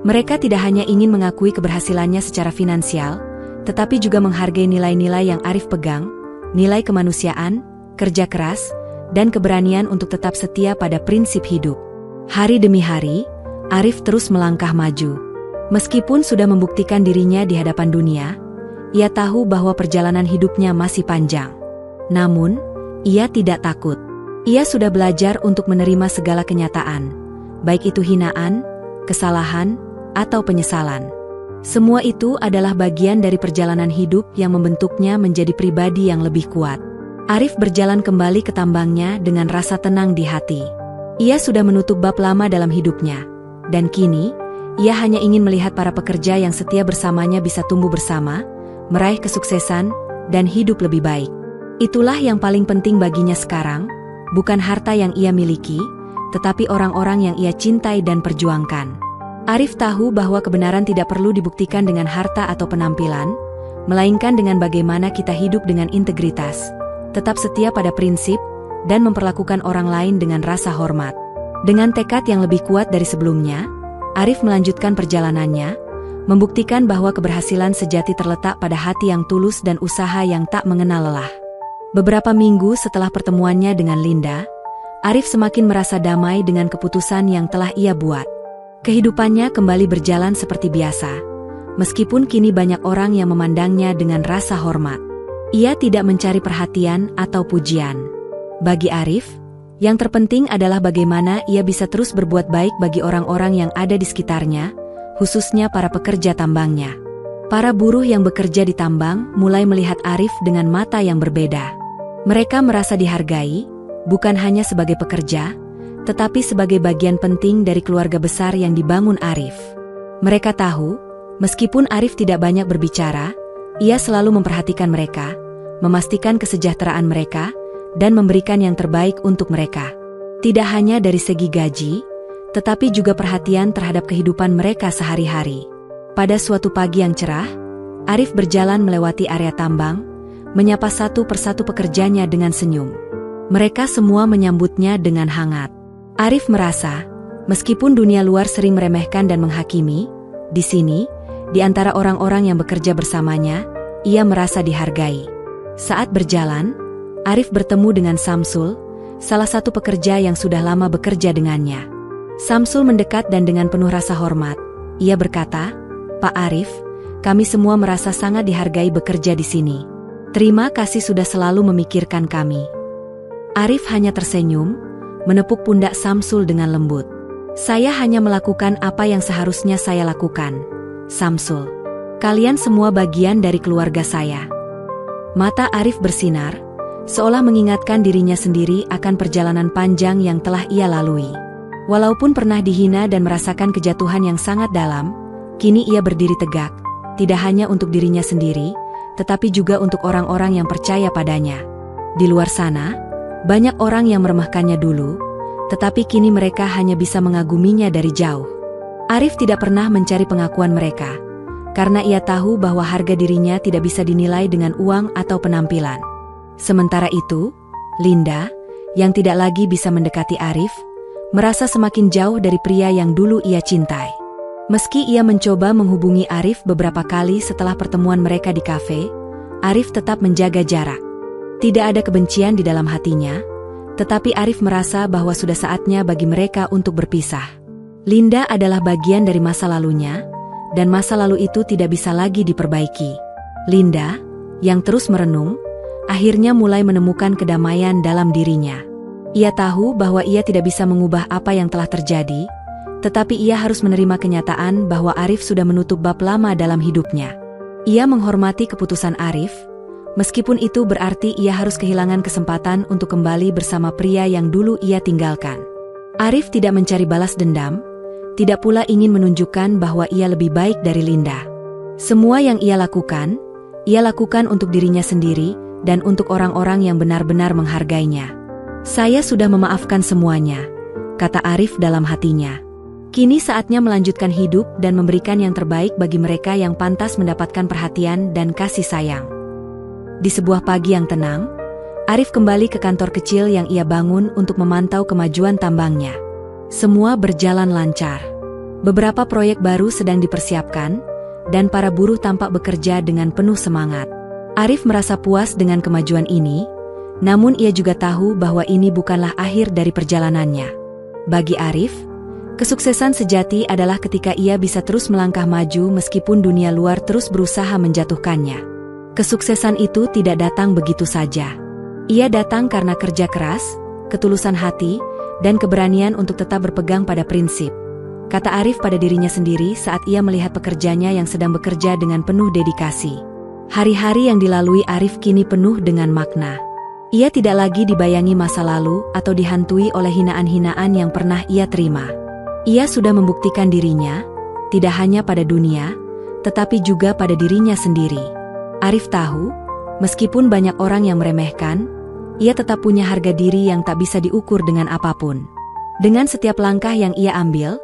Mereka tidak hanya ingin mengakui keberhasilannya secara finansial, tetapi juga menghargai nilai-nilai yang Arif pegang, nilai kemanusiaan, kerja keras, dan keberanian untuk tetap setia pada prinsip hidup. Hari demi hari, Arif terus melangkah maju. Meskipun sudah membuktikan dirinya di hadapan dunia, ia tahu bahwa perjalanan hidupnya masih panjang. Namun, ia tidak takut. Ia sudah belajar untuk menerima segala kenyataan, baik itu hinaan, kesalahan, atau penyesalan. Semua itu adalah bagian dari perjalanan hidup yang membentuknya menjadi pribadi yang lebih kuat. Arif berjalan kembali ke tambangnya dengan rasa tenang di hati. Ia sudah menutup bab lama dalam hidupnya, dan kini, ia hanya ingin melihat para pekerja yang setia bersamanya bisa tumbuh bersama, meraih kesuksesan, dan hidup lebih baik. Itulah yang paling penting baginya sekarang, bukan harta yang ia miliki, tetapi orang-orang yang ia cintai dan perjuangkan. Arif tahu bahwa kebenaran tidak perlu dibuktikan dengan harta atau penampilan, melainkan dengan bagaimana kita hidup dengan integritas, tetap setia pada prinsip, dan memperlakukan orang lain dengan rasa hormat. Dengan tekad yang lebih kuat dari sebelumnya, Arif melanjutkan perjalanannya, membuktikan bahwa keberhasilan sejati terletak pada hati yang tulus dan usaha yang tak mengenal lelah. Beberapa minggu setelah pertemuannya dengan Linda, Arif semakin merasa damai dengan keputusan yang telah ia buat. Kehidupannya kembali berjalan seperti biasa, meskipun kini banyak orang yang memandangnya dengan rasa hormat. Ia tidak mencari perhatian atau pujian. Bagi Arif, yang terpenting adalah bagaimana ia bisa terus berbuat baik bagi orang-orang yang ada di sekitarnya, khususnya para pekerja tambangnya. Para buruh yang bekerja di tambang mulai melihat Arif dengan mata yang berbeda. Mereka merasa dihargai, bukan hanya sebagai pekerja, tetapi sebagai bagian penting dari keluarga besar yang dibangun Arif. Mereka tahu, meskipun Arif tidak banyak berbicara, ia selalu memperhatikan mereka, memastikan kesejahteraan mereka, dan memberikan yang terbaik untuk mereka. Tidak hanya dari segi gaji, tetapi juga perhatian terhadap kehidupan mereka sehari-hari. Pada suatu pagi yang cerah, Arif berjalan melewati area tambang, menyapa satu persatu pekerjanya dengan senyum. Mereka semua menyambutnya dengan hangat. Arif merasa, meskipun dunia luar sering meremehkan dan menghakimi, di sini, di antara orang-orang yang bekerja bersamanya, ia merasa dihargai. Saat berjalan, Arif bertemu dengan Samsul, salah satu pekerja yang sudah lama bekerja dengannya. Samsul mendekat dan dengan penuh rasa hormat, ia berkata, "Pak Arif, kami semua merasa sangat dihargai bekerja di sini. Terima kasih sudah selalu memikirkan kami." Arif hanya tersenyum, menepuk pundak Samsul dengan lembut. "Saya hanya melakukan apa yang seharusnya saya lakukan, Samsul. Kalian semua bagian dari keluarga saya." Mata Arif bersinar, seolah mengingatkan dirinya sendiri akan perjalanan panjang yang telah ia lalui. Walaupun pernah dihina dan merasakan kejatuhan yang sangat dalam, kini ia berdiri tegak, tidak hanya untuk dirinya sendiri, tetapi juga untuk orang-orang yang percaya padanya. Di luar sana, banyak orang yang meremehkannya dulu, tetapi kini mereka hanya bisa mengaguminya dari jauh. Arif tidak pernah mencari pengakuan mereka, karena ia tahu bahwa harga dirinya tidak bisa dinilai dengan uang atau penampilan. Sementara itu, Linda, yang tidak lagi bisa mendekati Arif, merasa semakin jauh dari pria yang dulu ia cintai. Meski ia mencoba menghubungi Arif beberapa kali setelah pertemuan mereka di kafe, Arif tetap menjaga jarak. Tidak ada kebencian di dalam hatinya, tetapi Arif merasa bahwa sudah saatnya bagi mereka untuk berpisah. Linda adalah bagian dari masa lalunya, dan masa lalu itu tidak bisa lagi diperbaiki. Linda, yang terus merenung, akhirnya mulai menemukan kedamaian dalam dirinya. Ia tahu bahwa ia tidak bisa mengubah apa yang telah terjadi, tetapi ia harus menerima kenyataan bahwa Arif sudah menutup bab lama dalam hidupnya. Ia menghormati keputusan Arif, meskipun itu berarti ia harus kehilangan kesempatan untuk kembali bersama pria yang dulu ia tinggalkan. Arif tidak mencari balas dendam, tidak pula ingin menunjukkan bahwa ia lebih baik dari Linda. Semua yang ia lakukan untuk dirinya sendiri, dan untuk orang-orang yang benar-benar menghargainya. Saya sudah memaafkan semuanya, kata Arif dalam hatinya. Kini saatnya melanjutkan hidup dan memberikan yang terbaik bagi mereka yang pantas mendapatkan perhatian dan kasih sayang. Di sebuah pagi yang tenang, Arif kembali ke kantor kecil yang ia bangun untuk memantau kemajuan tambangnya. Semua berjalan lancar. Beberapa proyek baru sedang dipersiapkan, dan para buruh tampak bekerja dengan penuh semangat. Arif merasa puas dengan kemajuan ini, namun ia juga tahu bahwa ini bukanlah akhir dari perjalanannya. Bagi Arif, kesuksesan sejati adalah ketika ia bisa terus melangkah maju meskipun dunia luar terus berusaha menjatuhkannya. Kesuksesan itu tidak datang begitu saja. Ia datang karena kerja keras, ketulusan hati, dan keberanian untuk tetap berpegang pada prinsip, kata Arif pada dirinya sendiri saat ia melihat pekerjanya yang sedang bekerja dengan penuh dedikasi. Hari-hari yang dilalui Arif kini penuh dengan makna. Ia tidak lagi dibayangi masa lalu atau dihantui oleh hinaan-hinaan yang pernah ia terima. Ia sudah membuktikan dirinya, tidak hanya pada dunia, tetapi juga pada dirinya sendiri. Arif tahu, meskipun banyak orang yang meremehkan, ia tetap punya harga diri yang tak bisa diukur dengan apapun. Dengan setiap langkah yang ia ambil,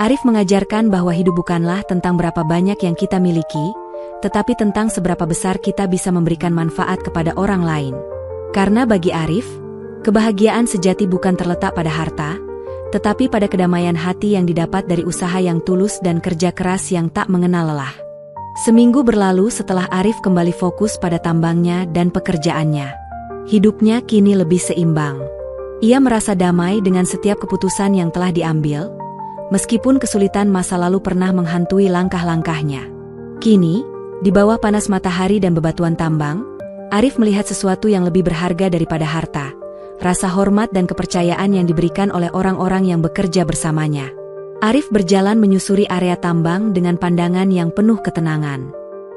Arif mengajarkan bahwa hidup bukanlah tentang berapa banyak yang kita miliki, tetapi tentang seberapa besar kita bisa memberikan manfaat kepada orang lain. Karena bagi Arif, kebahagiaan sejati bukan terletak pada harta, tetapi pada kedamaian hati yang didapat dari usaha yang tulus dan kerja keras yang tak mengenal lelah. Seminggu berlalu setelah Arif kembali fokus pada tambangnya dan pekerjaannya. Hidupnya kini lebih seimbang. Ia merasa damai dengan setiap keputusan yang telah diambil, meskipun kesulitan masa lalu pernah menghantui langkah-langkahnya. Kini, di bawah panas matahari dan bebatuan tambang, Arif melihat sesuatu yang lebih berharga daripada harta, rasa hormat dan kepercayaan yang diberikan oleh orang-orang yang bekerja bersamanya. Arif berjalan menyusuri area tambang dengan pandangan yang penuh ketenangan.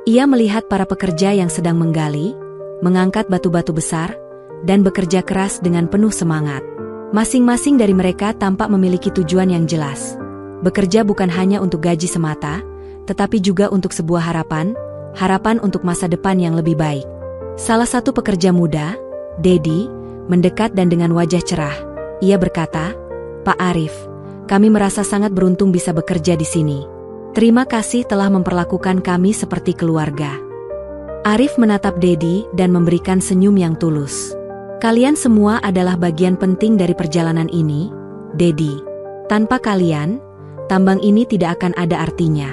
Ia melihat para pekerja yang sedang menggali, mengangkat batu-batu besar, dan bekerja keras dengan penuh semangat. Masing-masing dari mereka tampak memiliki tujuan yang jelas. Bekerja bukan hanya untuk gaji semata, tetapi juga untuk sebuah harapan untuk masa depan yang lebih baik. Salah satu pekerja muda, Dedi, mendekat dan dengan wajah cerah. Ia berkata, "Pak Arif, kami merasa sangat beruntung bisa bekerja di sini. Terima kasih telah memperlakukan kami seperti keluarga." Arif menatap Dedi dan memberikan senyum yang tulus. "Kalian semua adalah bagian penting dari perjalanan ini, Dedi. Tanpa kalian, tambang ini tidak akan ada artinya."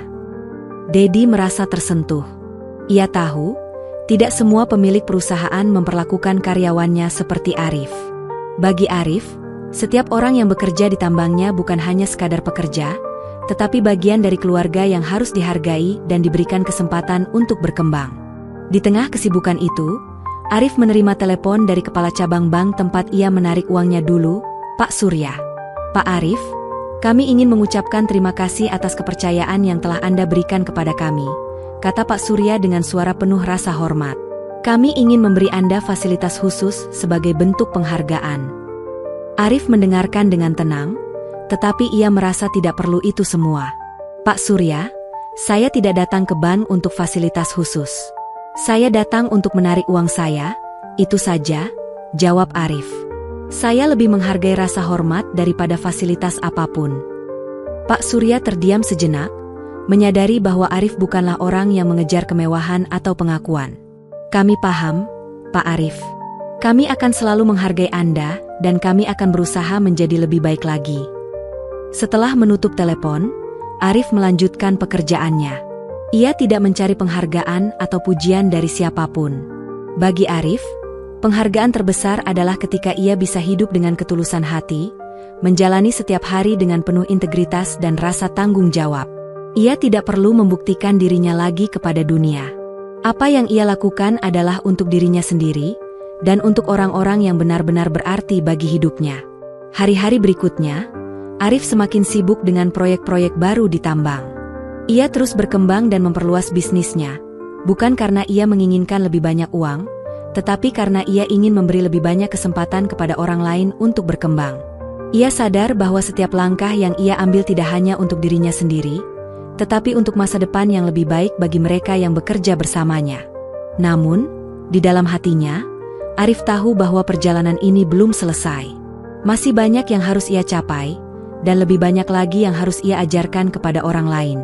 Dedi merasa tersentuh. Ia tahu, tidak semua pemilik perusahaan memperlakukan karyawannya seperti Arif. Bagi Arif, setiap orang yang bekerja di tambangnya bukan hanya sekadar pekerja, tetapi bagian dari keluarga yang harus dihargai dan diberikan kesempatan untuk berkembang. Di tengah kesibukan itu, Arif menerima telepon dari kepala cabang bank tempat ia menarik uangnya dulu, Pak Surya. "Pak Arif, kami ingin mengucapkan terima kasih atas kepercayaan yang telah Anda berikan kepada kami," kata Pak Surya dengan suara penuh rasa hormat. "Kami ingin memberi Anda fasilitas khusus sebagai bentuk penghargaan." Arif mendengarkan dengan tenang, tetapi ia merasa tidak perlu itu semua. "Pak Surya, saya tidak datang ke bank untuk fasilitas khusus. Saya datang untuk menarik uang saya, itu saja," jawab Arif. "Saya lebih menghargai rasa hormat daripada fasilitas apapun." Pak Surya terdiam sejenak, menyadari bahwa Arif bukanlah orang yang mengejar kemewahan atau pengakuan. "Kami paham, Pak Arif. Kami akan selalu menghargai Anda, dan kami akan berusaha menjadi lebih baik lagi." Setelah menutup telepon, Arif melanjutkan pekerjaannya. Ia tidak mencari penghargaan atau pujian dari siapapun. Bagi Arif, penghargaan terbesar adalah ketika ia bisa hidup dengan ketulusan hati, menjalani setiap hari dengan penuh integritas dan rasa tanggung jawab. Ia tidak perlu membuktikan dirinya lagi kepada dunia. Apa yang ia lakukan adalah untuk dirinya sendiri, dan untuk orang-orang yang benar-benar berarti bagi hidupnya. Hari-hari berikutnya, Arif semakin sibuk dengan proyek-proyek baru di tambang. Ia terus berkembang dan memperluas bisnisnya, bukan karena ia menginginkan lebih banyak uang, tetapi karena ia ingin memberi lebih banyak kesempatan kepada orang lain untuk berkembang. Ia sadar bahwa setiap langkah yang ia ambil tidak hanya untuk dirinya sendiri, tetapi untuk masa depan yang lebih baik bagi mereka yang bekerja bersamanya. Namun, Di dalam hatinya, Arif tahu bahwa perjalanan ini belum selesai. Masih banyak yang harus ia capai, dan lebih banyak lagi yang harus ia ajarkan kepada orang lain.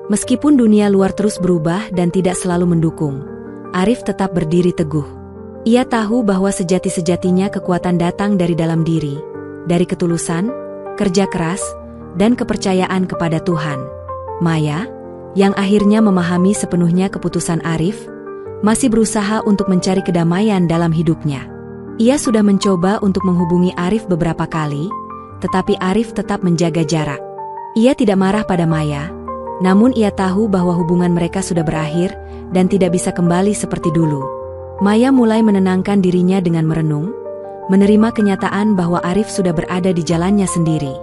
Meskipun dunia luar terus berubah dan tidak selalu mendukung, Arif tetap berdiri teguh. Ia tahu bahwa sejati-sejatinya kekuatan datang dari dalam diri, dari ketulusan, kerja keras, dan kepercayaan kepada Tuhan. Maya, yang akhirnya memahami sepenuhnya keputusan Arif, masih berusaha untuk mencari kedamaian dalam hidupnya. Ia sudah mencoba untuk menghubungi Arif beberapa kali, tetapi Arif tetap menjaga jarak. Ia tidak marah pada Maya, namun ia tahu bahwa hubungan mereka sudah berakhir dan tidak bisa kembali seperti dulu. Maya mulai menenangkan dirinya dengan merenung, menerima kenyataan bahwa Arif sudah berada di jalannya sendiri.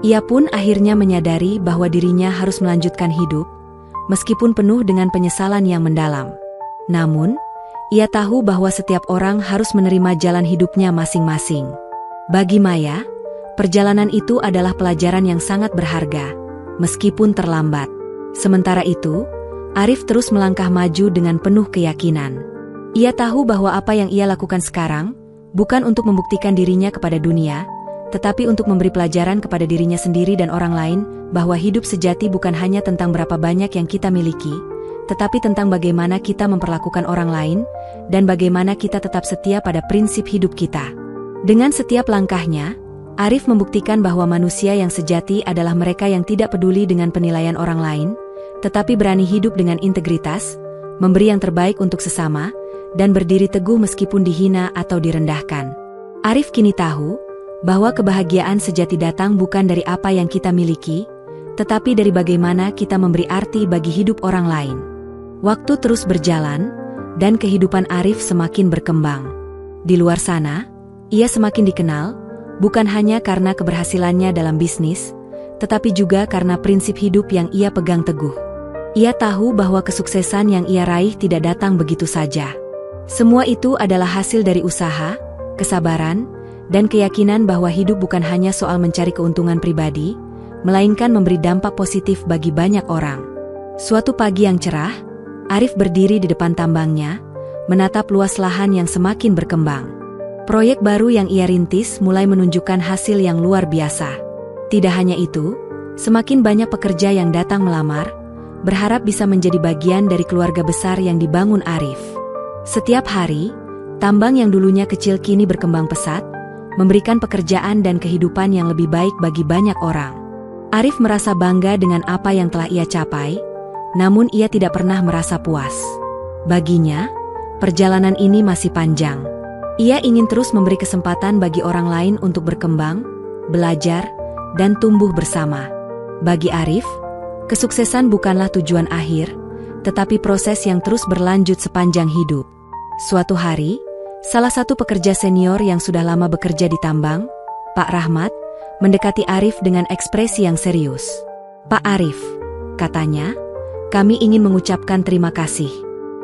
Ia pun akhirnya menyadari bahwa dirinya harus melanjutkan hidup, meskipun penuh dengan penyesalan yang mendalam. Namun, ia tahu bahwa setiap orang harus menerima jalan hidupnya masing-masing. Bagi Maya, perjalanan itu adalah pelajaran yang sangat berharga, meskipun terlambat. Sementara itu, Arif terus melangkah maju dengan penuh keyakinan. Ia tahu bahwa apa yang ia lakukan sekarang bukan untuk membuktikan dirinya kepada dunia, tetapi untuk memberi pelajaran kepada dirinya sendiri dan orang lain bahwa hidup sejati bukan hanya tentang berapa banyak yang kita miliki, tetapi tentang bagaimana kita memperlakukan orang lain dan bagaimana kita tetap setia pada prinsip hidup kita. Dengan setiap langkahnya, Arif membuktikan bahwa manusia yang sejati adalah mereka yang tidak peduli dengan penilaian orang lain, tetapi berani hidup dengan integritas, memberi yang terbaik untuk sesama, dan berdiri teguh meskipun dihina atau direndahkan. Arif kini tahu bahwa kebahagiaan sejati datang bukan dari apa yang kita miliki, tetapi dari bagaimana kita memberi arti bagi hidup orang lain. Waktu terus berjalan, dan kehidupan Arif semakin berkembang. Di luar sana, ia semakin dikenal, bukan hanya karena keberhasilannya dalam bisnis, tetapi juga karena prinsip hidup yang ia pegang teguh. Ia tahu bahwa kesuksesan yang ia raih tidak datang begitu saja. Semua itu adalah hasil dari usaha, kesabaran, dan keyakinan bahwa hidup bukan hanya soal mencari keuntungan pribadi, melainkan memberi dampak positif bagi banyak orang. Suatu pagi yang cerah, Arif berdiri di depan tambangnya, menatap luas lahan yang semakin berkembang. Proyek baru yang ia rintis mulai menunjukkan hasil yang luar biasa. Tidak hanya itu, semakin banyak pekerja yang datang melamar, berharap bisa menjadi bagian dari keluarga besar yang dibangun Arif. Setiap hari, tambang yang dulunya kecil kini berkembang pesat, memberikan pekerjaan dan kehidupan yang lebih baik bagi banyak orang. Arif merasa bangga dengan apa yang telah ia capai, namun ia tidak pernah merasa puas. Baginya, perjalanan ini masih panjang. Ia ingin terus memberi kesempatan bagi orang lain untuk berkembang, belajar, dan tumbuh bersama. Bagi Arif, kesuksesan bukanlah tujuan akhir, tetapi proses yang terus berlanjut sepanjang hidup. Suatu hari, salah satu pekerja senior yang sudah lama bekerja di tambang, Pak Rahmat, mendekati Arif dengan ekspresi yang serius. "Pak Arif," katanya, "kami ingin mengucapkan terima kasih.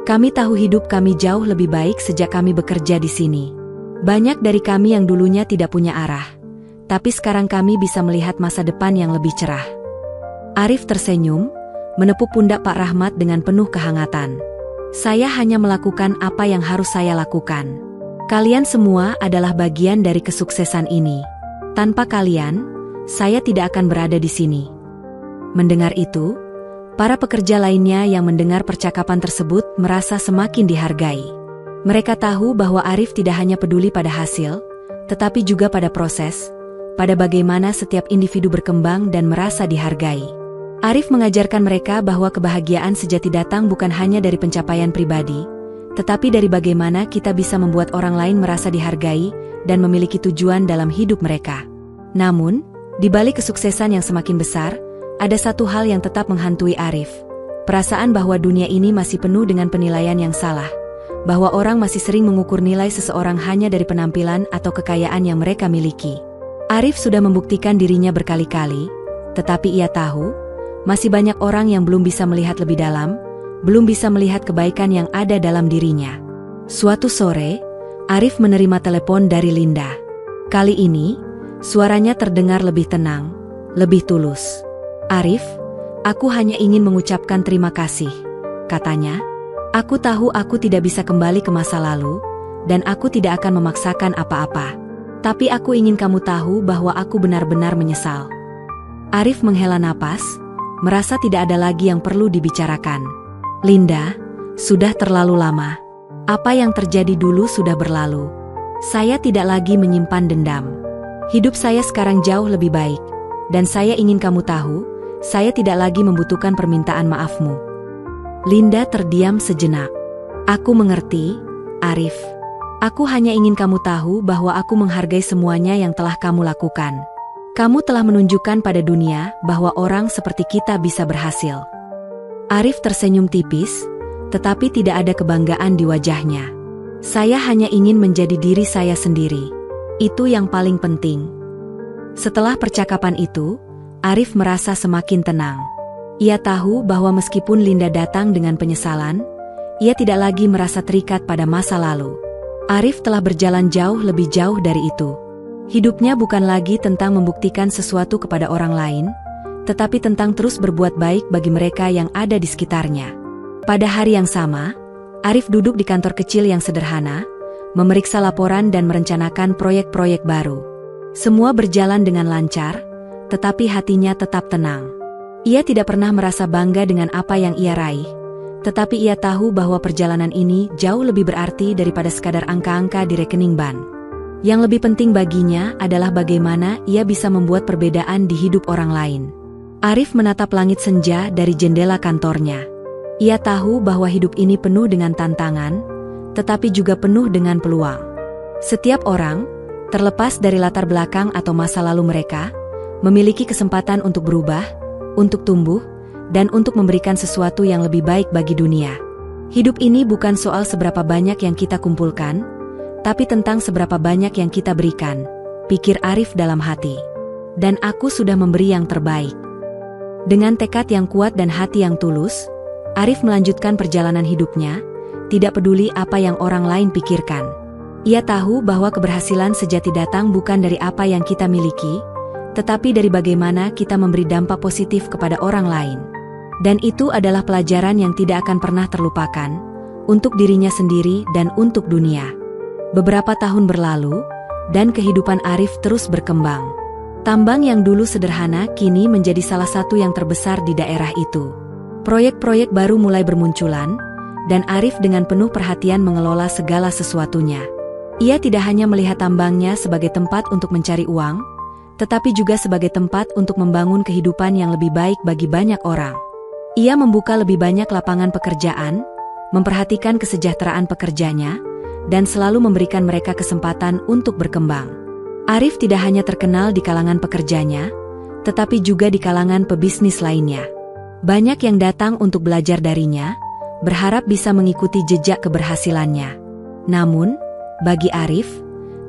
Kami tahu hidup kami jauh lebih baik sejak kami bekerja di sini. Banyak dari kami yang dulunya tidak punya arah, tapi sekarang kami bisa melihat masa depan yang lebih cerah." Arif tersenyum, menepuk pundak Pak Rahmat dengan penuh kehangatan. "Saya hanya melakukan apa yang harus saya lakukan. Kalian semua adalah bagian dari kesuksesan ini. Tanpa kalian, saya tidak akan berada di sini." Mendengar itu, para pekerja lainnya yang mendengar percakapan tersebut merasa semakin dihargai. Mereka tahu bahwa Arif tidak hanya peduli pada hasil, tetapi juga pada proses, pada bagaimana setiap individu berkembang dan merasa dihargai. Arif mengajarkan mereka bahwa kebahagiaan sejati datang bukan hanya dari pencapaian pribadi, tetapi dari bagaimana kita bisa membuat orang lain merasa dihargai dan memiliki tujuan dalam hidup mereka. Namun, di balik kesuksesan yang semakin besar, ada satu hal yang tetap menghantui Arif. Perasaan bahwa dunia ini masih penuh dengan penilaian yang salah, bahwa orang masih sering mengukur nilai seseorang hanya dari penampilan atau kekayaan yang mereka miliki. Arif sudah membuktikan dirinya berkali-kali, tetapi ia tahu, masih banyak orang yang belum bisa melihat lebih dalam, belum bisa melihat kebaikan yang ada dalam dirinya. Suatu sore, Arif menerima telepon dari Linda. Kali ini, suaranya terdengar lebih tenang, lebih tulus. "Arif, aku hanya ingin mengucapkan terima kasih," katanya. Aku tahu aku tidak bisa kembali ke masa lalu, dan aku tidak akan memaksakan apa-apa. Tapi aku ingin kamu tahu bahwa aku benar-benar menyesal. Arif menghela napas, merasa tidak ada lagi yang perlu dibicarakan. Linda, sudah terlalu lama. Apa yang terjadi dulu sudah berlalu. Saya tidak lagi menyimpan dendam. Hidup saya sekarang jauh lebih baik, dan saya ingin kamu tahu, saya tidak lagi membutuhkan permintaan maafmu. Linda terdiam sejenak. Aku mengerti, Arif. Aku hanya ingin kamu tahu bahwa aku menghargai semuanya yang telah kamu lakukan. Kamu telah menunjukkan pada dunia bahwa orang seperti kita bisa berhasil. Arif tersenyum tipis, tetapi tidak ada kebanggaan di wajahnya. Saya hanya ingin menjadi diri saya sendiri. Itu yang paling penting. Setelah percakapan itu, Arif merasa semakin tenang. Ia tahu bahwa meskipun Linda datang dengan penyesalan, ia tidak lagi merasa terikat pada masa lalu. Arif telah berjalan lebih jauh dari itu. Hidupnya bukan lagi tentang membuktikan sesuatu kepada orang lain, tetapi tentang terus berbuat baik bagi mereka yang ada di sekitarnya. Pada hari yang sama, Arif duduk di kantor kecil yang sederhana, memeriksa laporan dan merencanakan proyek-proyek baru. Semua berjalan dengan lancar, tetapi hatinya tetap tenang. Ia tidak pernah merasa bangga dengan apa yang ia raih, tetapi ia tahu bahwa perjalanan ini jauh lebih berarti daripada sekadar angka-angka di rekening bank. Yang lebih penting baginya adalah bagaimana ia bisa membuat perbedaan di hidup orang lain. Arif menatap langit senja dari jendela kantornya. Ia tahu bahwa hidup ini penuh dengan tantangan, tetapi juga penuh dengan peluang. Setiap orang, terlepas dari latar belakang atau masa lalu mereka, memiliki kesempatan untuk berubah, untuk tumbuh, dan untuk memberikan sesuatu yang lebih baik bagi dunia. Hidup ini bukan soal seberapa banyak yang kita kumpulkan, tapi tentang seberapa banyak yang kita berikan, pikir Arif dalam hati. Dan aku sudah memberi yang terbaik. Dengan tekad yang kuat dan hati yang tulus, Arif melanjutkan perjalanan hidupnya, tidak peduli apa yang orang lain pikirkan. Ia tahu bahwa keberhasilan sejati datang bukan dari apa yang kita miliki, tetapi dari bagaimana kita memberi dampak positif kepada orang lain. Dan itu adalah pelajaran yang tidak akan pernah terlupakan, untuk dirinya sendiri dan untuk dunia. Beberapa tahun berlalu, dan kehidupan Arif terus berkembang. Tambang yang dulu sederhana kini menjadi salah satu yang terbesar di daerah itu. Proyek-proyek baru mulai bermunculan, dan Arif dengan penuh perhatian mengelola segala sesuatunya. Ia tidak hanya melihat tambangnya sebagai tempat untuk mencari uang, tetapi juga sebagai tempat untuk membangun kehidupan yang lebih baik bagi banyak orang. Ia membuka lebih banyak lapangan pekerjaan, memperhatikan kesejahteraan pekerjanya, dan selalu memberikan mereka kesempatan untuk berkembang. Arif tidak hanya terkenal di kalangan pekerjanya, tetapi juga di kalangan pebisnis lainnya. Banyak yang datang untuk belajar darinya, berharap bisa mengikuti jejak keberhasilannya. Namun, bagi Arif,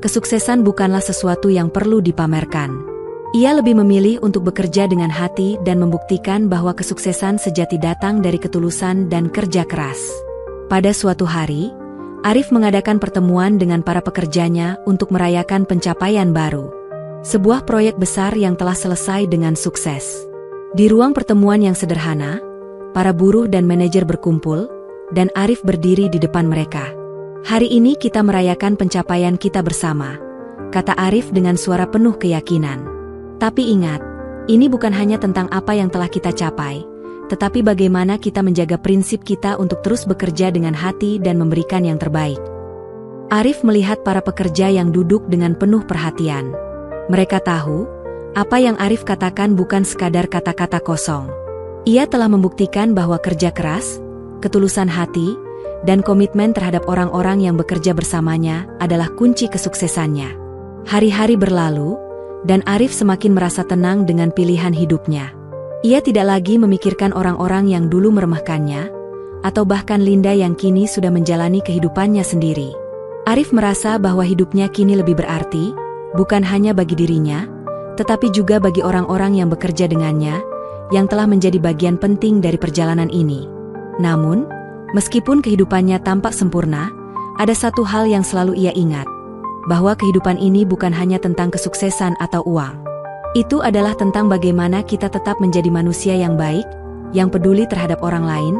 kesuksesan bukanlah sesuatu yang perlu dipamerkan. Ia lebih memilih untuk bekerja dengan hati dan membuktikan bahwa kesuksesan sejati datang dari ketulusan dan kerja keras. Pada suatu hari, Arif mengadakan pertemuan dengan para pekerjanya untuk merayakan pencapaian baru. Sebuah proyek besar yang telah selesai dengan sukses. Di ruang pertemuan yang sederhana, para buruh dan manajer berkumpul, dan Arif berdiri di depan mereka. "Hari ini kita merayakan pencapaian kita bersama," kata Arif dengan suara penuh keyakinan. "Tapi ingat, ini bukan hanya tentang apa yang telah kita capai, tetapi bagaimana kita menjaga prinsip kita untuk terus bekerja dengan hati dan memberikan yang terbaik." Arif melihat para pekerja yang duduk dengan penuh perhatian. Mereka tahu, apa yang Arif katakan bukan sekadar kata-kata kosong. Ia telah membuktikan bahwa kerja keras, ketulusan hati, dan komitmen terhadap orang-orang yang bekerja bersamanya adalah kunci kesuksesannya. Hari-hari berlalu, dan Arif semakin merasa tenang dengan pilihan hidupnya. Ia tidak lagi memikirkan orang-orang yang dulu meremehkannya, atau bahkan Linda yang kini sudah menjalani kehidupannya sendiri. Arif merasa bahwa hidupnya kini lebih berarti, bukan hanya bagi dirinya, tetapi juga bagi orang-orang yang bekerja dengannya, yang telah menjadi bagian penting dari perjalanan ini. Namun, meskipun kehidupannya tampak sempurna, ada satu hal yang selalu ia ingat, bahwa kehidupan ini bukan hanya tentang kesuksesan atau uang. Itu adalah tentang bagaimana kita tetap menjadi manusia yang baik, yang peduli terhadap orang lain,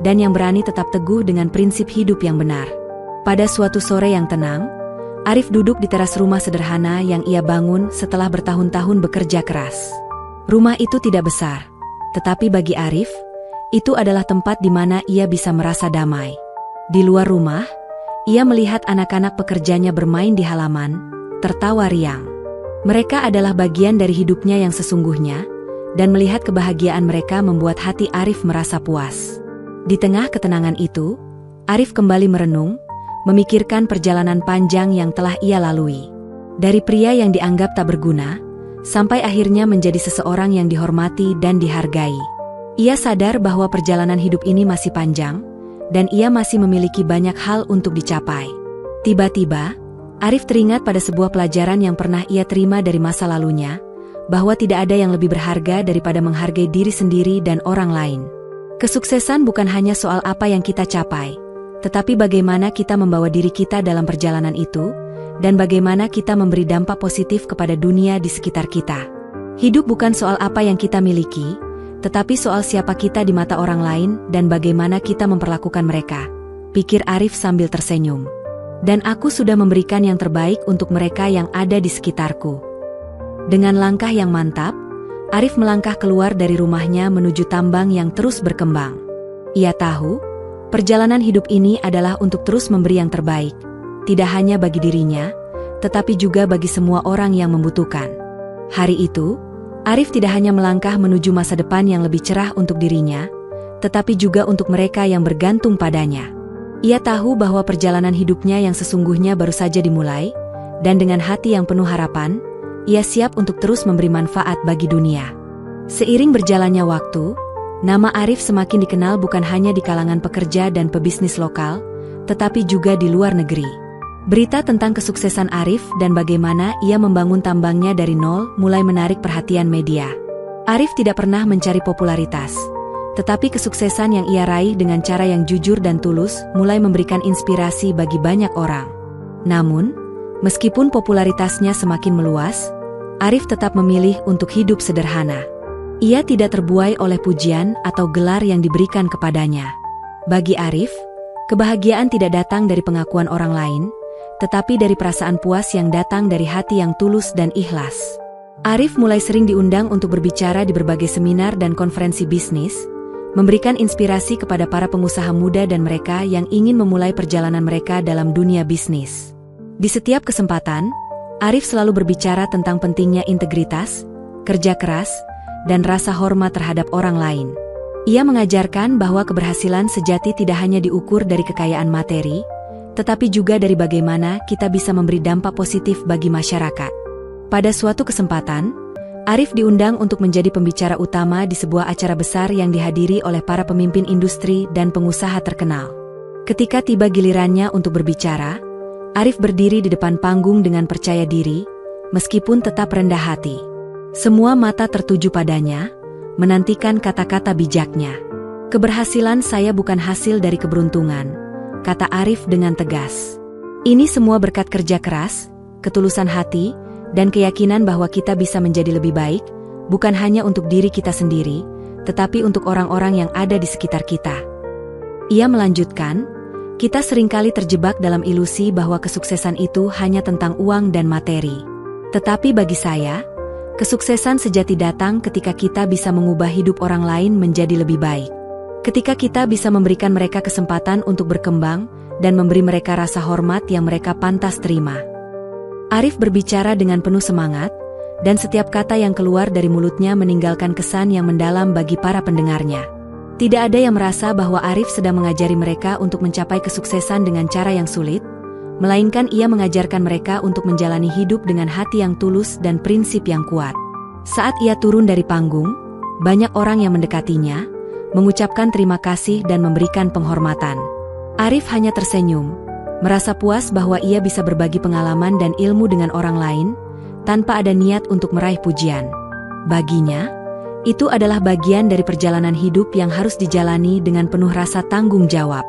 dan yang berani tetap teguh dengan prinsip hidup yang benar. Pada suatu sore yang tenang, Arif duduk di teras rumah sederhana yang ia bangun setelah bertahun-tahun bekerja keras. Rumah itu tidak besar, tetapi bagi Arif, itu adalah tempat di mana ia bisa merasa damai. Di luar rumah, ia melihat anak-anak pekerjanya bermain di halaman, tertawa riang. Mereka adalah bagian dari hidupnya yang sesungguhnya, dan melihat kebahagiaan mereka membuat hati Arif merasa puas. Di tengah ketenangan itu, Arif kembali merenung, memikirkan perjalanan panjang yang telah ia lalui. Dari pria yang dianggap tak berguna, sampai akhirnya menjadi seseorang yang dihormati dan dihargai. Ia sadar bahwa perjalanan hidup ini masih panjang, dan ia masih memiliki banyak hal untuk dicapai. Tiba-tiba, Arif teringat pada sebuah pelajaran yang pernah ia terima dari masa lalunya, bahwa tidak ada yang lebih berharga daripada menghargai diri sendiri dan orang lain. Kesuksesan bukan hanya soal apa yang kita capai, tetapi bagaimana kita membawa diri kita dalam perjalanan itu, dan bagaimana kita memberi dampak positif kepada dunia di sekitar kita. Hidup bukan soal apa yang kita miliki, tetapi soal siapa kita di mata orang lain dan bagaimana kita memperlakukan mereka, pikir Arif sambil tersenyum. Dan aku sudah memberikan yang terbaik untuk mereka yang ada di sekitarku. Dengan langkah yang mantap, Arif melangkah keluar dari rumahnya menuju tambang yang terus berkembang. Ia tahu, perjalanan hidup ini adalah untuk terus memberi yang terbaik, tidak hanya bagi dirinya, tetapi juga bagi semua orang yang membutuhkan. Hari itu, Arif tidak hanya melangkah menuju masa depan yang lebih cerah untuk dirinya, tetapi juga untuk mereka yang bergantung padanya. Ia tahu bahwa perjalanan hidupnya yang sesungguhnya baru saja dimulai, dan dengan hati yang penuh harapan, ia siap untuk terus memberi manfaat bagi dunia. Seiring berjalannya waktu, nama Arif semakin dikenal bukan hanya di kalangan pekerja dan pebisnis lokal, tetapi juga di luar negeri. Berita tentang kesuksesan Arif dan bagaimana ia membangun tambangnya dari nol mulai menarik perhatian media. Arif tidak pernah mencari popularitas, tetapi kesuksesan yang ia raih dengan cara yang jujur dan tulus mulai memberikan inspirasi bagi banyak orang. Namun, meskipun popularitasnya semakin meluas, Arif tetap memilih untuk hidup sederhana. Ia tidak terbuai oleh pujian atau gelar yang diberikan kepadanya. Bagi Arif, kebahagiaan tidak datang dari pengakuan orang lain, tetapi dari perasaan puas yang datang dari hati yang tulus dan ikhlas. Arif mulai sering diundang untuk berbicara di berbagai seminar dan konferensi bisnis, memberikan inspirasi kepada para pengusaha muda dan mereka yang ingin memulai perjalanan mereka dalam dunia bisnis. Di setiap kesempatan, Arif selalu berbicara tentang pentingnya integritas, kerja keras, dan rasa hormat terhadap orang lain. Ia mengajarkan bahwa keberhasilan sejati tidak hanya diukur dari kekayaan materi, tetapi juga dari bagaimana kita bisa memberi dampak positif bagi masyarakat. Pada suatu kesempatan, Arif diundang untuk menjadi pembicara utama di sebuah acara besar yang dihadiri oleh para pemimpin industri dan pengusaha terkenal. Ketika tiba gilirannya untuk berbicara, Arif berdiri di depan panggung dengan percaya diri, meskipun tetap rendah hati. Semua mata tertuju padanya, menantikan kata-kata bijaknya. Keberhasilan saya bukan hasil dari keberuntungan, kata Arif dengan tegas. Ini semua berkat kerja keras, ketulusan hati, dan keyakinan bahwa kita bisa menjadi lebih baik, bukan hanya untuk diri kita sendiri, tetapi untuk orang-orang yang ada di sekitar kita. Ia melanjutkan, kita seringkali terjebak dalam ilusi bahwa kesuksesan itu hanya tentang uang dan materi. Tetapi bagi saya, kesuksesan sejati datang ketika kita bisa mengubah hidup orang lain menjadi lebih baik. Ketika kita bisa memberikan mereka kesempatan untuk berkembang dan memberi mereka rasa hormat yang mereka pantas terima. Arif berbicara dengan penuh semangat, dan setiap kata yang keluar dari mulutnya meninggalkan kesan yang mendalam bagi para pendengarnya. Tidak ada yang merasa bahwa Arif sedang mengajari mereka untuk mencapai kesuksesan dengan cara yang sulit, melainkan ia mengajarkan mereka untuk menjalani hidup dengan hati yang tulus dan prinsip yang kuat. Saat ia turun dari panggung, banyak orang yang mendekatinya, mengucapkan terima kasih dan memberikan penghormatan. Arif hanya tersenyum, merasa puas bahwa ia bisa berbagi pengalaman dan ilmu dengan orang lain, tanpa ada niat untuk meraih pujian. Baginya, itu adalah bagian dari perjalanan hidup yang harus dijalani dengan penuh rasa tanggung jawab.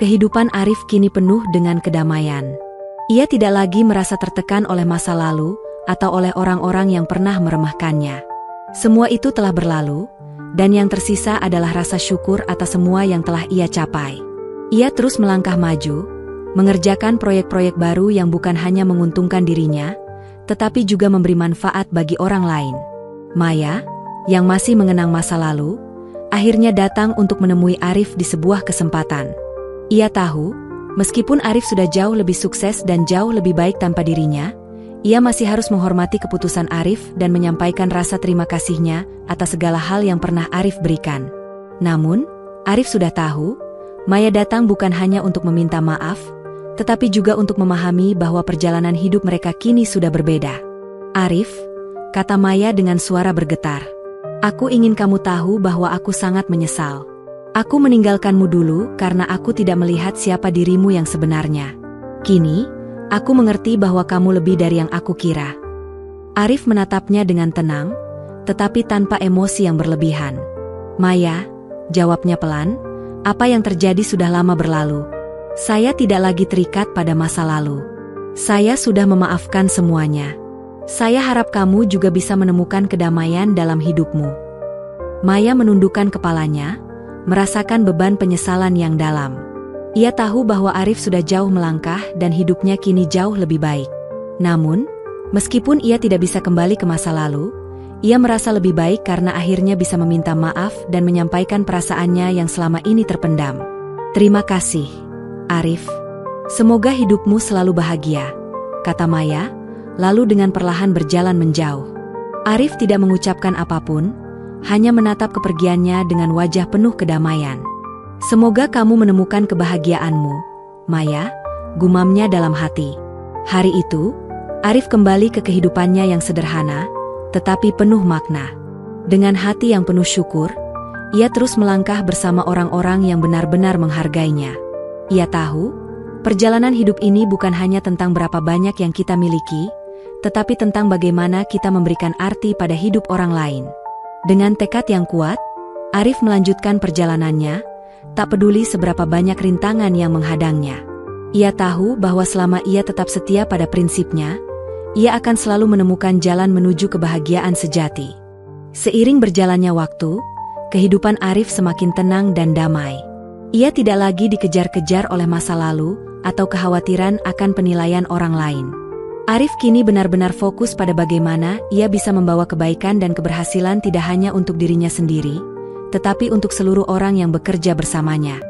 Kehidupan Arif kini penuh dengan kedamaian. Ia tidak lagi merasa tertekan oleh masa lalu atau oleh orang-orang yang pernah meremehkannya. Semua itu telah berlalu, Dan yang tersisa adalah rasa syukur atas semua yang telah ia capai. Ia terus melangkah maju, mengerjakan proyek-proyek baru yang bukan hanya menguntungkan dirinya, tetapi juga memberi manfaat bagi orang lain. Maya, yang masih mengenang masa lalu, akhirnya datang untuk menemui Arif di sebuah kesempatan. Ia tahu, meskipun Arif sudah jauh lebih sukses dan jauh lebih baik tanpa dirinya, ia masih harus menghormati keputusan Arif dan menyampaikan rasa terima kasihnya atas segala hal yang pernah Arif berikan. Namun, Arif sudah tahu, Maya datang bukan hanya untuk meminta maaf, tetapi juga untuk memahami bahwa perjalanan hidup mereka kini sudah berbeda. Arif, kata Maya dengan suara bergetar, aku ingin kamu tahu bahwa aku sangat menyesal. Aku meninggalkanmu dulu karena aku tidak melihat siapa dirimu yang sebenarnya. Kini, aku mengerti bahwa kamu lebih dari yang aku kira. Arif menatapnya dengan tenang, tetapi tanpa emosi yang berlebihan. Maya, jawabnya pelan, apa yang terjadi sudah lama berlalu. Saya tidak lagi terikat pada masa lalu. Saya sudah memaafkan semuanya. Saya harap kamu juga bisa menemukan kedamaian dalam hidupmu. Maya menundukkan kepalanya, merasakan beban penyesalan yang dalam. Ia tahu bahwa Arif sudah jauh melangkah dan hidupnya kini jauh lebih baik. Namun, meskipun ia tidak bisa kembali ke masa lalu, ia merasa lebih baik karena akhirnya bisa meminta maaf dan menyampaikan perasaannya yang selama ini terpendam. Terima kasih, Arif. Semoga hidupmu selalu bahagia, kata Maya, lalu dengan perlahan berjalan menjauh. Arif tidak mengucapkan apapun, hanya menatap kepergiannya dengan wajah penuh kedamaian. Semoga kamu menemukan kebahagiaanmu, Maya, gumamnya dalam hati. Hari itu, Arif kembali ke kehidupannya yang sederhana, tetapi penuh makna. Dengan hati yang penuh syukur, ia terus melangkah bersama orang-orang yang benar-benar menghargainya. Ia tahu, perjalanan hidup ini bukan hanya tentang berapa banyak yang kita miliki, tetapi tentang bagaimana kita memberikan arti pada hidup orang lain. Dengan tekad yang kuat, Arif melanjutkan perjalanannya, tak peduli seberapa banyak rintangan yang menghadangnya. Ia tahu bahwa selama ia tetap setia pada prinsipnya, ia akan selalu menemukan jalan menuju kebahagiaan sejati. Seiring berjalannya waktu, kehidupan Arif semakin tenang dan damai. Ia tidak lagi dikejar-kejar oleh masa lalu atau kekhawatiran akan penilaian orang lain. Arif kini benar-benar fokus pada bagaimana ia bisa membawa kebaikan dan keberhasilan tidak hanya untuk dirinya sendiri, tetapi untuk seluruh orang yang bekerja bersamanya.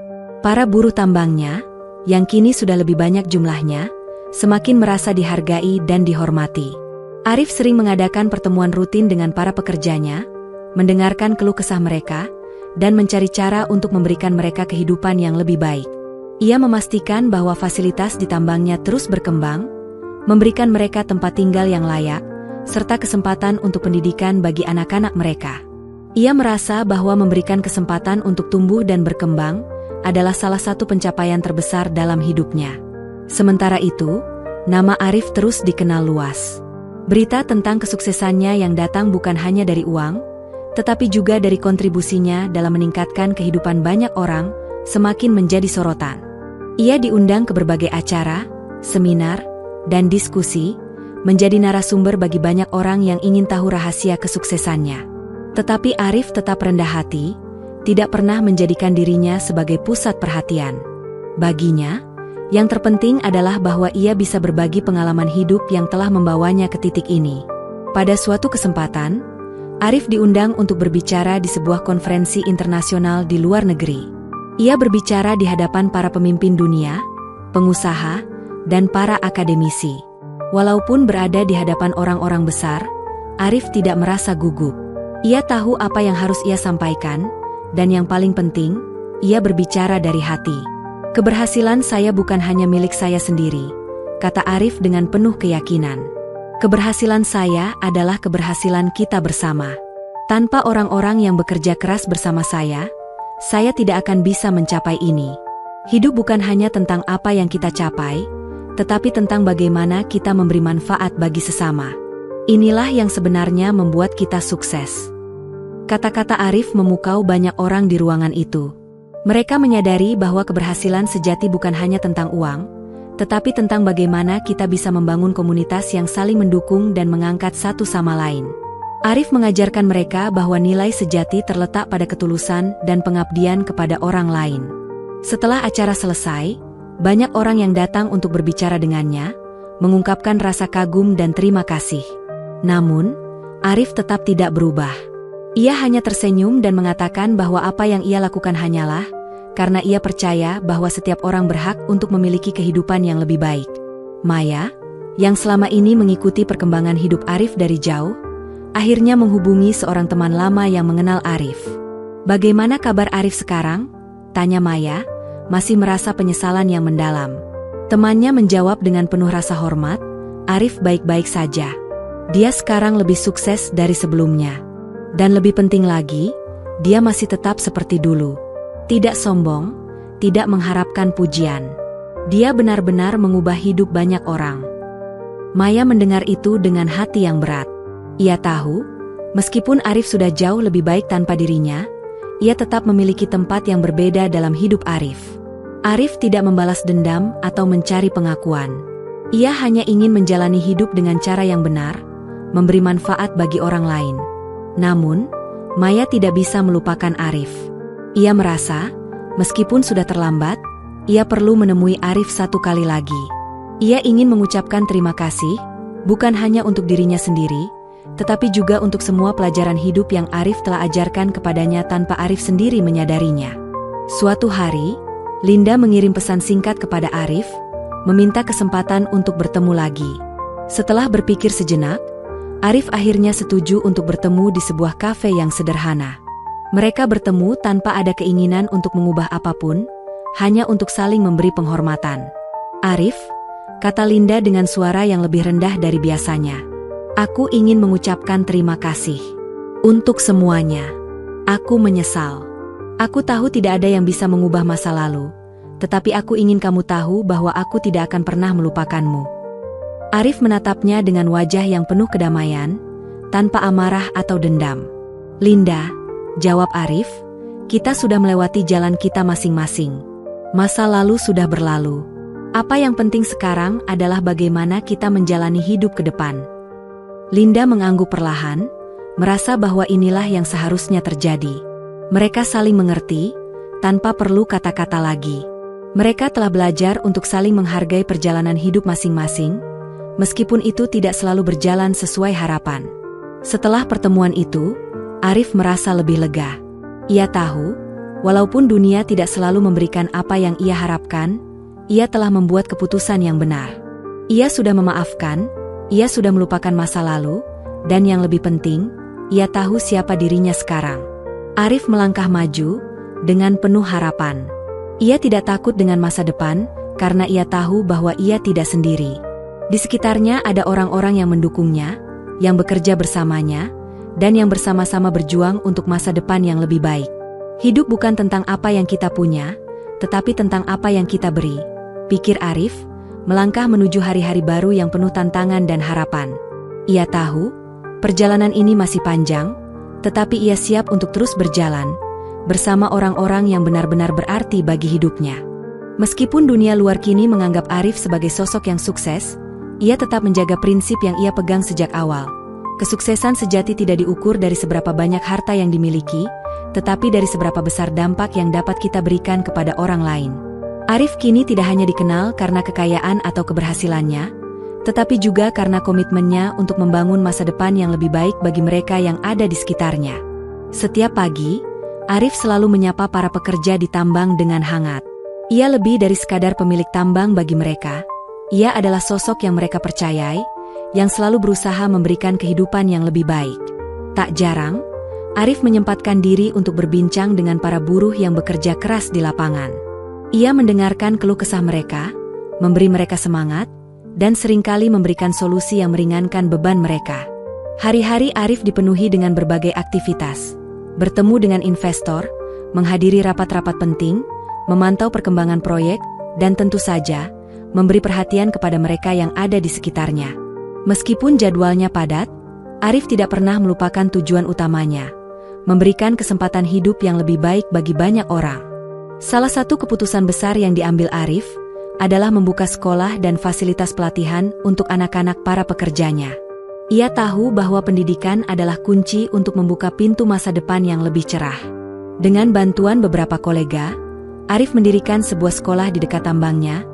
Para buruh tambangnya, yang kini sudah lebih banyak jumlahnya, semakin merasa dihargai dan dihormati. Arif sering mengadakan pertemuan rutin dengan para pekerjanya, mendengarkan keluh kesah mereka, dan mencari cara untuk memberikan mereka kehidupan yang lebih baik. Ia memastikan bahwa fasilitas di tambangnya terus berkembang, memberikan mereka tempat tinggal yang layak, serta kesempatan untuk pendidikan bagi anak-anak mereka. Ia merasa bahwa memberikan kesempatan untuk tumbuh dan berkembang adalah salah satu pencapaian terbesar dalam hidupnya. Sementara itu, nama Arif terus dikenal luas. Berita tentang kesuksesannya yang datang bukan hanya dari uang, tetapi juga dari kontribusinya dalam meningkatkan kehidupan banyak orang, semakin menjadi sorotan. Ia diundang ke berbagai acara, seminar, dan diskusi, menjadi narasumber bagi banyak orang yang ingin tahu rahasia kesuksesannya. Tetapi Arif tetap rendah hati, tidak pernah menjadikan dirinya sebagai pusat perhatian. Baginya, yang terpenting adalah bahwa ia bisa berbagi pengalaman hidup yang telah membawanya ke titik ini. Pada suatu kesempatan, Arif diundang untuk berbicara di sebuah konferensi internasional di luar negeri. Ia berbicara di hadapan para pemimpin dunia, pengusaha, dan para akademisi. Walaupun berada di hadapan orang-orang besar, Arif tidak merasa gugup. Ia tahu apa yang harus ia sampaikan, dan yang paling penting, ia berbicara dari hati. Keberhasilan saya bukan hanya milik saya sendiri, kata Arif dengan penuh keyakinan. Keberhasilan saya adalah keberhasilan kita bersama. Tanpa orang-orang yang bekerja keras bersama saya tidak akan bisa mencapai ini. Hidup bukan hanya tentang apa yang kita capai, tetapi tentang bagaimana kita memberi manfaat bagi sesama. Inilah yang sebenarnya membuat kita sukses. Kata-kata Arif memukau banyak orang di ruangan itu. Mereka menyadari bahwa keberhasilan sejati bukan hanya tentang uang, tetapi tentang bagaimana kita bisa membangun komunitas yang saling mendukung dan mengangkat satu sama lain. Arif mengajarkan mereka bahwa nilai sejati terletak pada ketulusan dan pengabdian kepada orang lain. Setelah acara selesai, banyak orang yang datang untuk berbicara dengannya, mengungkapkan rasa kagum dan terima kasih. Namun, Arif tetap tidak berubah. Ia hanya tersenyum dan mengatakan bahwa apa yang ia lakukan hanyalah karena ia percaya bahwa setiap orang berhak untuk memiliki kehidupan yang lebih baik. Maya, yang selama ini mengikuti perkembangan hidup Arif dari jauh, akhirnya menghubungi seorang teman lama yang mengenal Arif. "Bagaimana kabar Arif sekarang?" tanya Maya, masih merasa penyesalan yang mendalam. Temannya menjawab dengan penuh rasa hormat, "Arif baik-baik saja. Dia sekarang lebih sukses dari sebelumnya. Dan lebih penting lagi, dia masih tetap seperti dulu. Tidak sombong, tidak mengharapkan pujian. Dia benar-benar mengubah hidup banyak orang." Maya mendengar itu dengan hati yang berat. Ia tahu, meskipun Arif sudah jauh lebih baik tanpa dirinya, ia tetap memiliki tempat yang berbeda dalam hidup Arif. Arif tidak membalas dendam atau mencari pengakuan. Ia hanya ingin menjalani hidup dengan cara yang benar, memberi manfaat bagi orang lain. Namun, Maya tidak bisa melupakan Arif. Ia merasa, meskipun sudah terlambat, ia perlu menemui Arif satu kali lagi. Ia ingin mengucapkan terima kasih, bukan hanya untuk dirinya sendiri, tetapi juga untuk semua pelajaran hidup yang Arif telah ajarkan kepadanya tanpa Arif sendiri menyadarinya. Suatu hari, Linda mengirim pesan singkat kepada Arif, meminta kesempatan untuk bertemu lagi. Setelah berpikir sejenak, Arif akhirnya setuju untuk bertemu di sebuah kafe yang sederhana. Mereka bertemu tanpa ada keinginan untuk mengubah apapun, hanya untuk saling memberi penghormatan. "Arif," kata Linda dengan suara yang lebih rendah dari biasanya, "aku ingin mengucapkan terima kasih untuk semuanya. Aku menyesal. Aku tahu tidak ada yang bisa mengubah masa lalu, tetapi aku ingin kamu tahu bahwa aku tidak akan pernah melupakanmu." Arif menatapnya dengan wajah yang penuh kedamaian, tanpa amarah atau dendam. "Linda," jawab Arif, "kita sudah melewati jalan kita masing-masing. Masa lalu sudah berlalu. Apa yang penting sekarang adalah bagaimana kita menjalani hidup ke depan." Linda mengangguk perlahan, merasa bahwa inilah yang seharusnya terjadi. Mereka saling mengerti, tanpa perlu kata-kata lagi. Mereka telah belajar untuk saling menghargai perjalanan hidup masing-masing, meskipun itu tidak selalu berjalan sesuai harapan. Setelah pertemuan itu, Arif merasa lebih lega. Ia tahu, walaupun dunia tidak selalu memberikan apa yang ia harapkan, ia telah membuat keputusan yang benar. Ia sudah memaafkan, ia sudah melupakan masa lalu, dan yang lebih penting, ia tahu siapa dirinya sekarang. Arif melangkah maju, dengan penuh harapan. Ia tidak takut dengan masa depan, karena ia tahu bahwa ia tidak sendiri. Di sekitarnya ada orang-orang yang mendukungnya, yang bekerja bersamanya, dan yang bersama-sama berjuang untuk masa depan yang lebih baik. Hidup bukan tentang apa yang kita punya, tetapi tentang apa yang kita beri, pikir Arif, melangkah menuju hari-hari baru yang penuh tantangan dan harapan. Ia tahu, perjalanan ini masih panjang, tetapi ia siap untuk terus berjalan, bersama orang-orang yang benar-benar berarti bagi hidupnya. Meskipun dunia luar kini menganggap Arif sebagai sosok yang sukses, ia tetap menjaga prinsip yang ia pegang sejak awal. Kesuksesan sejati tidak diukur dari seberapa banyak harta yang dimiliki, tetapi dari seberapa besar dampak yang dapat kita berikan kepada orang lain. Arif kini tidak hanya dikenal karena kekayaan atau keberhasilannya, tetapi juga karena komitmennya untuk membangun masa depan yang lebih baik bagi mereka yang ada di sekitarnya. Setiap pagi, Arif selalu menyapa para pekerja di tambang dengan hangat. Ia lebih dari sekadar pemilik tambang bagi mereka. Ia adalah sosok yang mereka percayai, yang selalu berusaha memberikan kehidupan yang lebih baik. Tak jarang, Arif menyempatkan diri untuk berbincang dengan para buruh yang bekerja keras di lapangan. Ia mendengarkan keluh kesah mereka, memberi mereka semangat, dan seringkali memberikan solusi yang meringankan beban mereka. Hari-hari Arif dipenuhi dengan berbagai aktivitas. Bertemu dengan investor, menghadiri rapat-rapat penting, memantau perkembangan proyek, dan tentu saja, memberi perhatian kepada mereka yang ada di sekitarnya. Meskipun jadwalnya padat, Arif tidak pernah melupakan tujuan utamanya, memberikan kesempatan hidup yang lebih baik bagi banyak orang. Salah satu keputusan besar yang diambil Arif adalah membuka sekolah dan fasilitas pelatihan untuk anak-anak para pekerjanya. Ia tahu bahwa pendidikan adalah kunci untuk membuka pintu masa depan yang lebih cerah. Dengan bantuan beberapa kolega, Arif mendirikan sebuah sekolah di dekat tambangnya,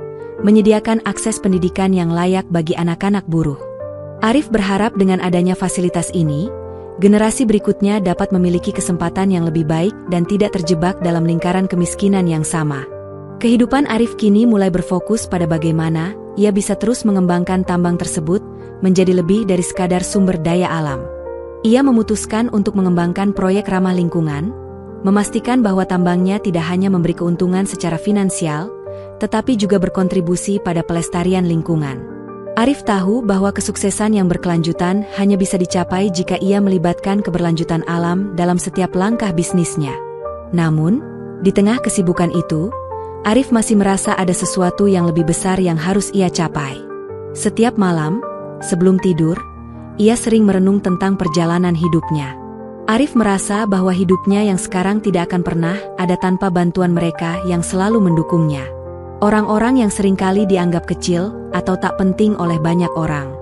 menyediakan akses pendidikan yang layak bagi anak-anak buruh. Arif berharap dengan adanya fasilitas ini, generasi berikutnya dapat memiliki kesempatan yang lebih baik dan tidak terjebak dalam lingkaran kemiskinan yang sama. Kehidupan Arif kini mulai berfokus pada bagaimana ia bisa terus mengembangkan tambang tersebut menjadi lebih dari sekadar sumber daya alam. Ia memutuskan untuk mengembangkan proyek ramah lingkungan, memastikan bahwa tambangnya tidak hanya memberi keuntungan secara finansial, tetapi juga berkontribusi pada pelestarian lingkungan. Arif tahu bahwa kesuksesan yang berkelanjutan hanya bisa dicapai jika ia melibatkan keberlanjutan alam dalam setiap langkah bisnisnya. Namun, di tengah kesibukan itu, Arif masih merasa ada sesuatu yang lebih besar yang harus ia capai. Setiap malam, sebelum tidur, ia sering merenung tentang perjalanan hidupnya. Arif merasa bahwa hidupnya yang sekarang tidak akan pernah ada tanpa bantuan mereka yang selalu mendukungnya. Orang-orang yang seringkali dianggap kecil atau tak penting oleh banyak orang.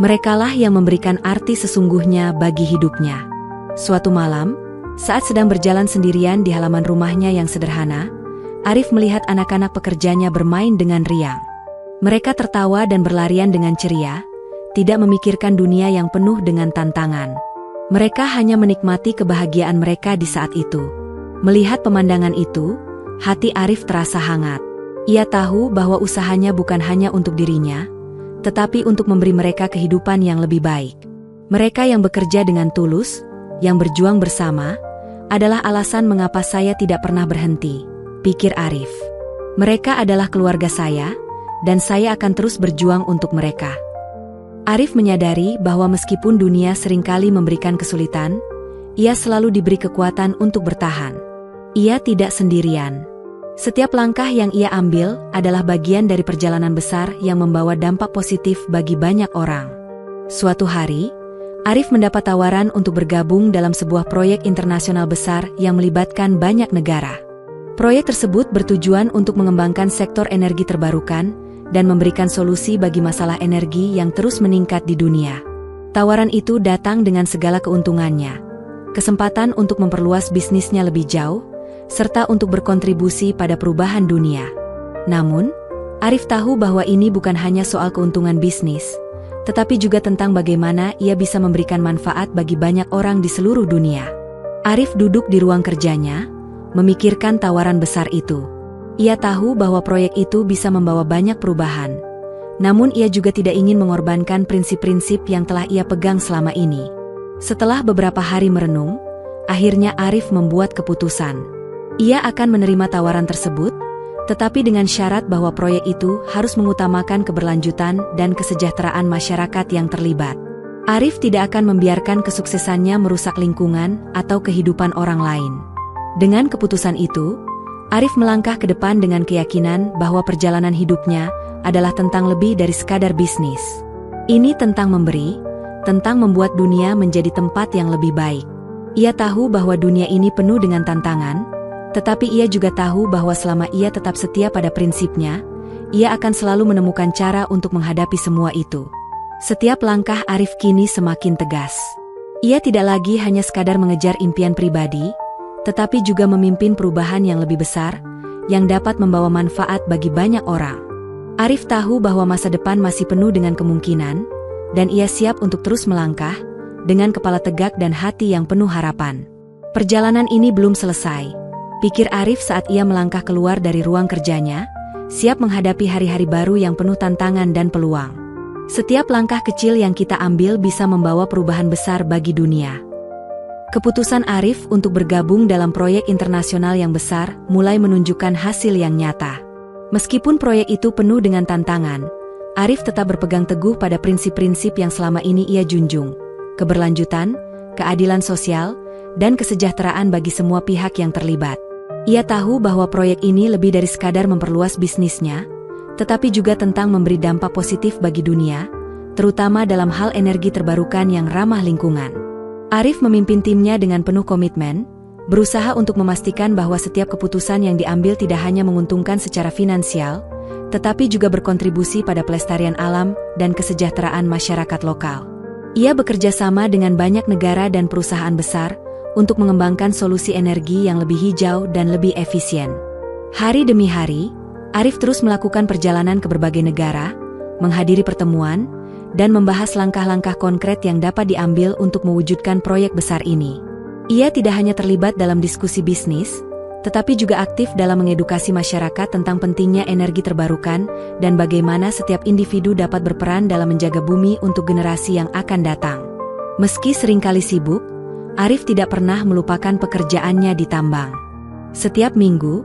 Merekalah yang memberikan arti sesungguhnya bagi hidupnya. Suatu malam, saat sedang berjalan sendirian di halaman rumahnya yang sederhana, Arif melihat anak-anak pekerjanya bermain dengan riang. Mereka tertawa dan berlarian dengan ceria, tidak memikirkan dunia yang penuh dengan tantangan. Mereka hanya menikmati kebahagiaan mereka di saat itu. Melihat pemandangan itu, hati Arif terasa hangat. Ia tahu bahwa usahanya bukan hanya untuk dirinya, tetapi untuk memberi mereka kehidupan yang lebih baik. Mereka yang bekerja dengan tulus, yang berjuang bersama, adalah alasan mengapa saya tidak pernah berhenti, pikir Arif. Mereka adalah keluarga saya, dan saya akan terus berjuang untuk mereka. Arif menyadari bahwa meskipun dunia seringkali memberikan kesulitan, ia selalu diberi kekuatan untuk bertahan. Ia tidak sendirian. Setiap langkah yang ia ambil adalah bagian dari perjalanan besar yang membawa dampak positif bagi banyak orang. Suatu hari, Arif mendapat tawaran untuk bergabung dalam sebuah proyek internasional besar yang melibatkan banyak negara. Proyek tersebut bertujuan untuk mengembangkan sektor energi terbarukan dan memberikan solusi bagi masalah energi yang terus meningkat di dunia. Tawaran itu datang dengan segala keuntungannya. Kesempatan untuk memperluas bisnisnya lebih jauh, serta untuk berkontribusi pada perubahan dunia. Namun, Arif tahu bahwa ini bukan hanya soal keuntungan bisnis, tetapi juga tentang bagaimana ia bisa memberikan manfaat bagi banyak orang di seluruh dunia. Arif duduk di ruang kerjanya, memikirkan tawaran besar itu. Ia tahu bahwa proyek itu bisa membawa banyak perubahan. Namun ia juga tidak ingin mengorbankan prinsip-prinsip yang telah ia pegang selama ini. Setelah beberapa hari merenung, akhirnya Arif membuat keputusan. Ia akan menerima tawaran tersebut, tetapi dengan syarat bahwa proyek itu harus mengutamakan keberlanjutan dan kesejahteraan masyarakat yang terlibat. Arif tidak akan membiarkan kesuksesannya merusak lingkungan atau kehidupan orang lain. Dengan keputusan itu, Arif melangkah ke depan dengan keyakinan bahwa perjalanan hidupnya adalah tentang lebih dari sekadar bisnis. Ini tentang memberi, tentang membuat dunia menjadi tempat yang lebih baik. Ia tahu bahwa dunia ini penuh dengan tantangan, tetapi ia juga tahu bahwa selama ia tetap setia pada prinsipnya, ia akan selalu menemukan cara untuk menghadapi semua itu. Setiap langkah Arif kini semakin tegas. Ia tidak lagi hanya sekadar mengejar impian pribadi, tetapi juga memimpin perubahan yang lebih besar, yang dapat membawa manfaat bagi banyak orang. Arif tahu bahwa masa depan masih penuh dengan kemungkinan, dan ia siap untuk terus melangkah, dengan kepala tegak dan hati yang penuh harapan. Perjalanan ini belum selesai, pikir Arif saat ia melangkah keluar dari ruang kerjanya, siap menghadapi hari-hari baru yang penuh tantangan dan peluang. Setiap langkah kecil yang kita ambil bisa membawa perubahan besar bagi dunia. Keputusan Arif untuk bergabung dalam proyek internasional yang besar mulai menunjukkan hasil yang nyata. Meskipun proyek itu penuh dengan tantangan, Arif tetap berpegang teguh pada prinsip-prinsip yang selama ini ia junjung: keberlanjutan, keadilan sosial, dan kesejahteraan bagi semua pihak yang terlibat. Ia tahu bahwa proyek ini lebih dari sekadar memperluas bisnisnya, tetapi juga tentang memberi dampak positif bagi dunia, terutama dalam hal energi terbarukan yang ramah lingkungan. Arif memimpin timnya dengan penuh komitmen, berusaha untuk memastikan bahwa setiap keputusan yang diambil tidak hanya menguntungkan secara finansial, tetapi juga berkontribusi pada pelestarian alam dan kesejahteraan masyarakat lokal. Ia bekerja sama dengan banyak negara dan perusahaan besar untuk mengembangkan solusi energi yang lebih hijau dan lebih efisien. Hari demi hari, Arif terus melakukan perjalanan ke berbagai negara, menghadiri pertemuan, dan membahas langkah-langkah konkret yang dapat diambil untuk mewujudkan proyek besar ini. Ia tidak hanya terlibat dalam diskusi bisnis, tetapi juga aktif dalam mengedukasi masyarakat tentang pentingnya energi terbarukan dan bagaimana setiap individu dapat berperan dalam menjaga bumi untuk generasi yang akan datang. Meski seringkali sibuk, Arif tidak pernah melupakan pekerjaannya di tambang. Setiap minggu,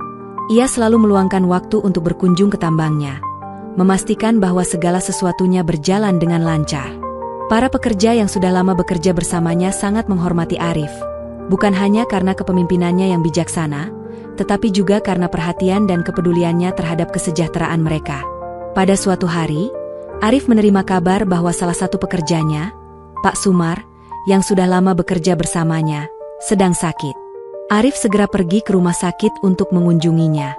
ia selalu meluangkan waktu untuk berkunjung ke tambangnya, memastikan bahwa segala sesuatunya berjalan dengan lancar. Para pekerja yang sudah lama bekerja bersamanya sangat menghormati Arif, bukan hanya karena kepemimpinannya yang bijaksana, tetapi juga karena perhatian dan kepeduliannya terhadap kesejahteraan mereka. Pada suatu hari, Arif menerima kabar bahwa salah satu pekerjanya, Pak Sumar, yang sudah lama bekerja bersamanya, sedang sakit. Arif segera pergi ke rumah sakit untuk mengunjunginya.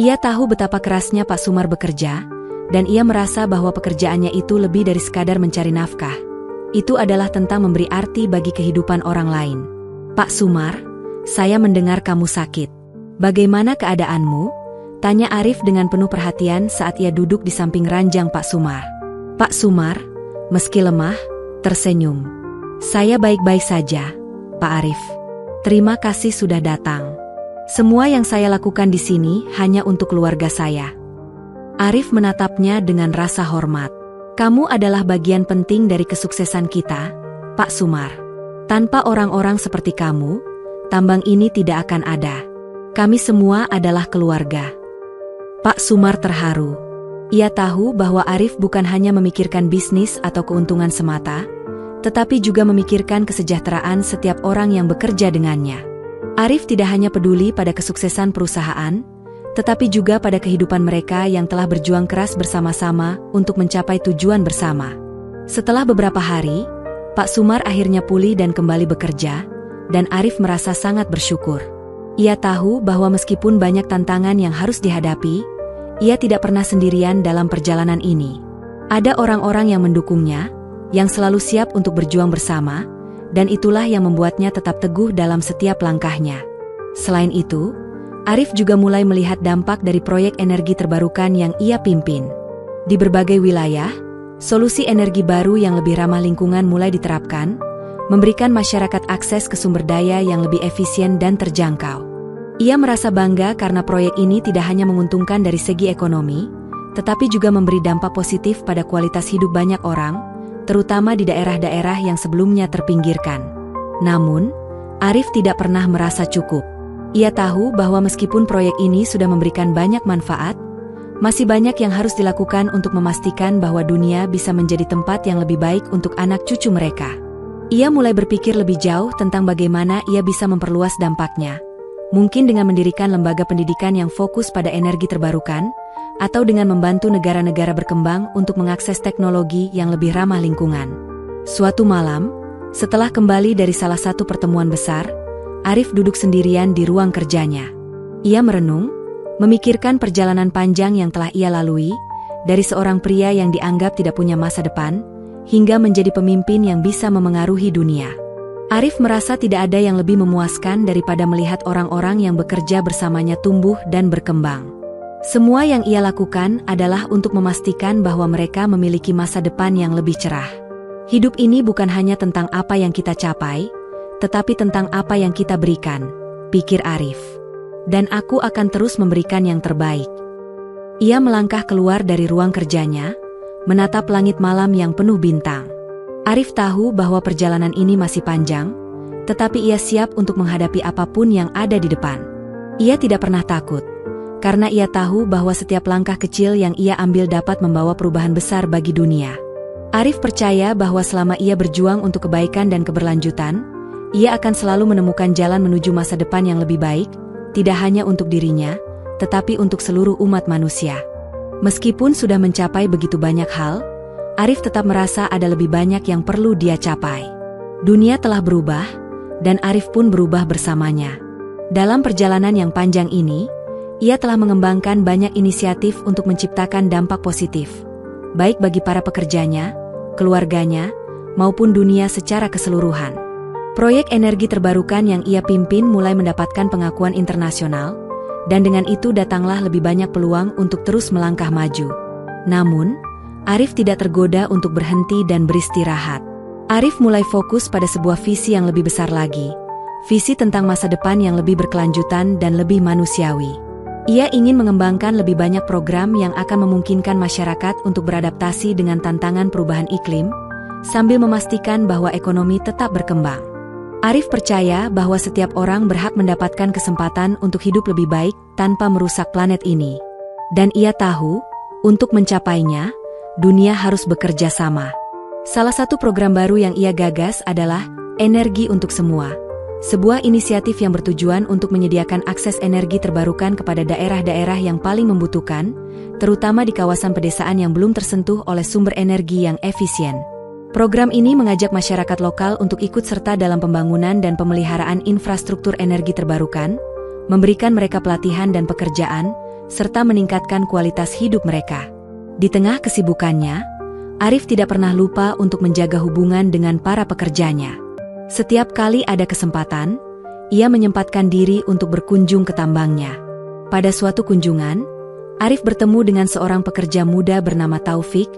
Ia tahu betapa kerasnya Pak Sumar bekerja, dan ia merasa bahwa pekerjaannya itu lebih dari sekadar mencari nafkah. Itu adalah tentang memberi arti bagi kehidupan orang lain. Pak Sumar, saya mendengar kamu sakit. Bagaimana keadaanmu? Tanya Arif dengan penuh perhatian saat ia duduk di samping ranjang Pak Sumar. Pak Sumar, meski lemah, tersenyum. Saya baik-baik saja, Pak Arif. Terima kasih sudah datang. Semua yang saya lakukan di sini hanya untuk keluarga saya. Arif menatapnya dengan rasa hormat. Kamu adalah bagian penting dari kesuksesan kita, Pak Sumar. Tanpa orang-orang seperti kamu, tambang ini tidak akan ada. Kami semua adalah keluarga. Pak Sumar terharu. Ia tahu bahwa Arif bukan hanya memikirkan bisnis atau keuntungan semata, tetapi juga memikirkan kesejahteraan setiap orang yang bekerja dengannya. Arif tidak hanya peduli pada kesuksesan perusahaan, tetapi juga pada kehidupan mereka yang telah berjuang keras bersama-sama untuk mencapai tujuan bersama. Setelah beberapa hari, Pak Sumar akhirnya pulih dan kembali bekerja, dan Arif merasa sangat bersyukur. Ia tahu bahwa meskipun banyak tantangan yang harus dihadapi, ia tidak pernah sendirian dalam perjalanan ini. Ada orang-orang yang mendukungnya, yang selalu siap untuk berjuang bersama, dan itulah yang membuatnya tetap teguh dalam setiap langkahnya. Selain itu, Arif juga mulai melihat dampak dari proyek energi terbarukan yang ia pimpin. Di berbagai wilayah, solusi energi baru yang lebih ramah lingkungan mulai diterapkan, memberikan masyarakat akses ke sumber daya yang lebih efisien dan terjangkau. Ia merasa bangga karena proyek ini tidak hanya menguntungkan dari segi ekonomi, tetapi juga memberi dampak positif pada kualitas hidup banyak orang, terutama di daerah-daerah yang sebelumnya terpinggirkan. Namun, Arif tidak pernah merasa cukup. Ia tahu bahwa meskipun proyek ini sudah memberikan banyak manfaat, masih banyak yang harus dilakukan untuk memastikan bahwa dunia bisa menjadi tempat yang lebih baik untuk anak cucu mereka. Ia mulai berpikir lebih jauh tentang bagaimana ia bisa memperluas dampaknya. Mungkin dengan mendirikan lembaga pendidikan yang fokus pada energi terbarukan, atau dengan membantu negara-negara berkembang untuk mengakses teknologi yang lebih ramah lingkungan. Suatu malam, setelah kembali dari salah satu pertemuan besar, Arif duduk sendirian di ruang kerjanya. Ia merenung, memikirkan perjalanan panjang yang telah ia lalui, dari seorang pria yang dianggap tidak punya masa depan, hingga menjadi pemimpin yang bisa memengaruhi dunia. Arif merasa tidak ada yang lebih memuaskan daripada melihat orang-orang yang bekerja bersamanya tumbuh dan berkembang. Semua yang ia lakukan adalah untuk memastikan bahwa mereka memiliki masa depan yang lebih cerah. Hidup ini bukan hanya tentang apa yang kita capai, tetapi tentang apa yang kita berikan, pikir Arif. Dan aku akan terus memberikan yang terbaik. Ia melangkah keluar dari ruang kerjanya, menatap langit malam yang penuh bintang. Arif tahu bahwa perjalanan ini masih panjang, tetapi ia siap untuk menghadapi apapun yang ada di depan. Ia tidak pernah takut, karena ia tahu bahwa setiap langkah kecil yang ia ambil dapat membawa perubahan besar bagi dunia. Arif percaya bahwa selama ia berjuang untuk kebaikan dan keberlanjutan, ia akan selalu menemukan jalan menuju masa depan yang lebih baik, tidak hanya untuk dirinya, tetapi untuk seluruh umat manusia. Meskipun sudah mencapai begitu banyak hal, Arif tetap merasa ada lebih banyak yang perlu dia capai. Dunia telah berubah, dan Arif pun berubah bersamanya. Dalam perjalanan yang panjang ini, ia telah mengembangkan banyak inisiatif untuk menciptakan dampak positif, baik bagi para pekerjanya, keluarganya, maupun dunia secara keseluruhan. Proyek energi terbarukan yang ia pimpin mulai mendapatkan pengakuan internasional, dan dengan itu datanglah lebih banyak peluang untuk terus melangkah maju. Namun, Arif tidak tergoda untuk berhenti dan beristirahat. Arif mulai fokus pada sebuah visi yang lebih besar lagi, visi tentang masa depan yang lebih berkelanjutan dan lebih manusiawi. Ia ingin mengembangkan lebih banyak program yang akan memungkinkan masyarakat untuk beradaptasi dengan tantangan perubahan iklim, sambil memastikan bahwa ekonomi tetap berkembang. Arif percaya bahwa setiap orang berhak mendapatkan kesempatan untuk hidup lebih baik tanpa merusak planet ini. Dan ia tahu, untuk mencapainya, dunia harus bekerja sama. Salah satu program baru yang ia gagas adalah Energi untuk Semua, sebuah inisiatif yang bertujuan untuk menyediakan akses energi terbarukan kepada daerah-daerah yang paling membutuhkan, terutama di kawasan pedesaan yang belum tersentuh oleh sumber energi yang efisien. Program ini mengajak masyarakat lokal untuk ikut serta dalam pembangunan dan pemeliharaan infrastruktur energi terbarukan, memberikan mereka pelatihan dan pekerjaan, serta meningkatkan kualitas hidup mereka. Di tengah kesibukannya, Arif tidak pernah lupa untuk menjaga hubungan dengan para pekerjanya. Setiap kali ada kesempatan, ia menyempatkan diri untuk berkunjung ke tambangnya. Pada suatu kunjungan, Arif bertemu dengan seorang pekerja muda bernama Taufik,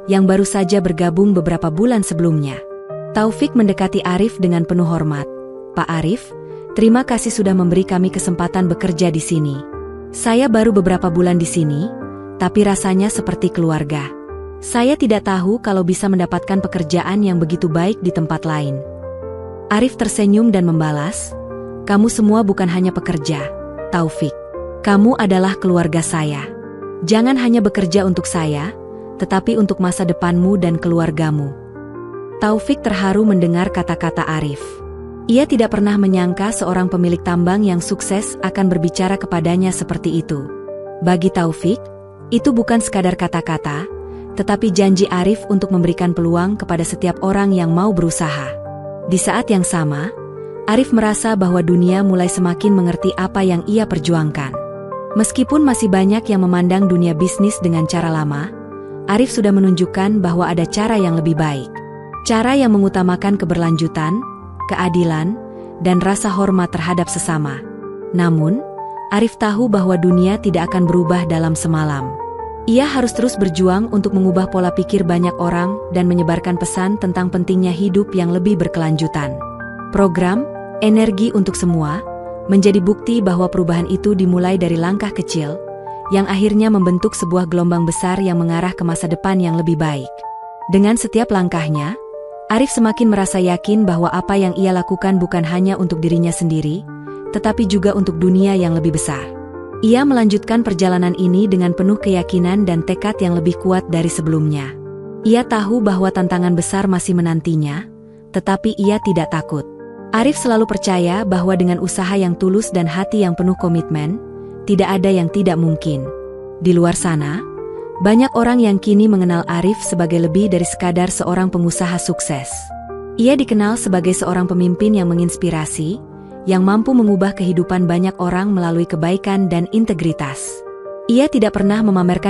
yang baru saja bergabung beberapa bulan sebelumnya. Taufik mendekati Arif dengan penuh hormat. "Pak Arif, terima kasih sudah memberi kami kesempatan bekerja di sini. Saya baru beberapa bulan di sini, tapi rasanya seperti keluarga. Saya tidak tahu kalau bisa mendapatkan pekerjaan yang begitu baik di tempat lain." Arif tersenyum dan membalas, "Kamu semua bukan hanya pekerja, Taufik. Kamu adalah keluarga saya. Jangan hanya bekerja untuk saya, tetapi untuk masa depanmu dan keluargamu." Taufik terharu mendengar kata-kata Arif. Ia tidak pernah menyangka seorang pemilik tambang yang sukses akan berbicara kepadanya seperti itu. Bagi Taufik, itu bukan sekadar kata-kata, tetapi janji Arif untuk memberikan peluang kepada setiap orang yang mau berusaha. Di saat yang sama, Arif merasa bahwa dunia mulai semakin mengerti apa yang ia perjuangkan. Meskipun masih banyak yang memandang dunia bisnis dengan cara lama, Arif sudah menunjukkan bahwa ada cara yang lebih baik. Cara yang mengutamakan keberlanjutan, keadilan, dan rasa hormat terhadap sesama. Namun, Arif tahu bahwa dunia tidak akan berubah dalam semalam. Ia harus terus berjuang untuk mengubah pola pikir banyak orang dan menyebarkan pesan tentang pentingnya hidup yang lebih berkelanjutan. Program Energi untuk Semua menjadi bukti bahwa perubahan itu dimulai dari langkah kecil, yang akhirnya membentuk sebuah gelombang besar yang mengarah ke masa depan yang lebih baik. Dengan setiap langkahnya, Arif semakin merasa yakin bahwa apa yang ia lakukan bukan hanya untuk dirinya sendiri, tetapi juga untuk dunia yang lebih besar. Ia melanjutkan perjalanan ini dengan penuh keyakinan dan tekad yang lebih kuat dari sebelumnya. Ia tahu bahwa tantangan besar masih menantinya, tetapi ia tidak takut. Arif selalu percaya bahwa dengan usaha yang tulus dan hati yang penuh komitmen, tidak ada yang tidak mungkin. Di luar sana, banyak orang yang kini mengenal Arif sebagai lebih dari sekadar seorang pengusaha sukses. Ia dikenal sebagai seorang pemimpin yang menginspirasi, yang mampu mengubah kehidupan banyak orang melalui kebaikan dan integritas. Ia tidak pernah memamerkan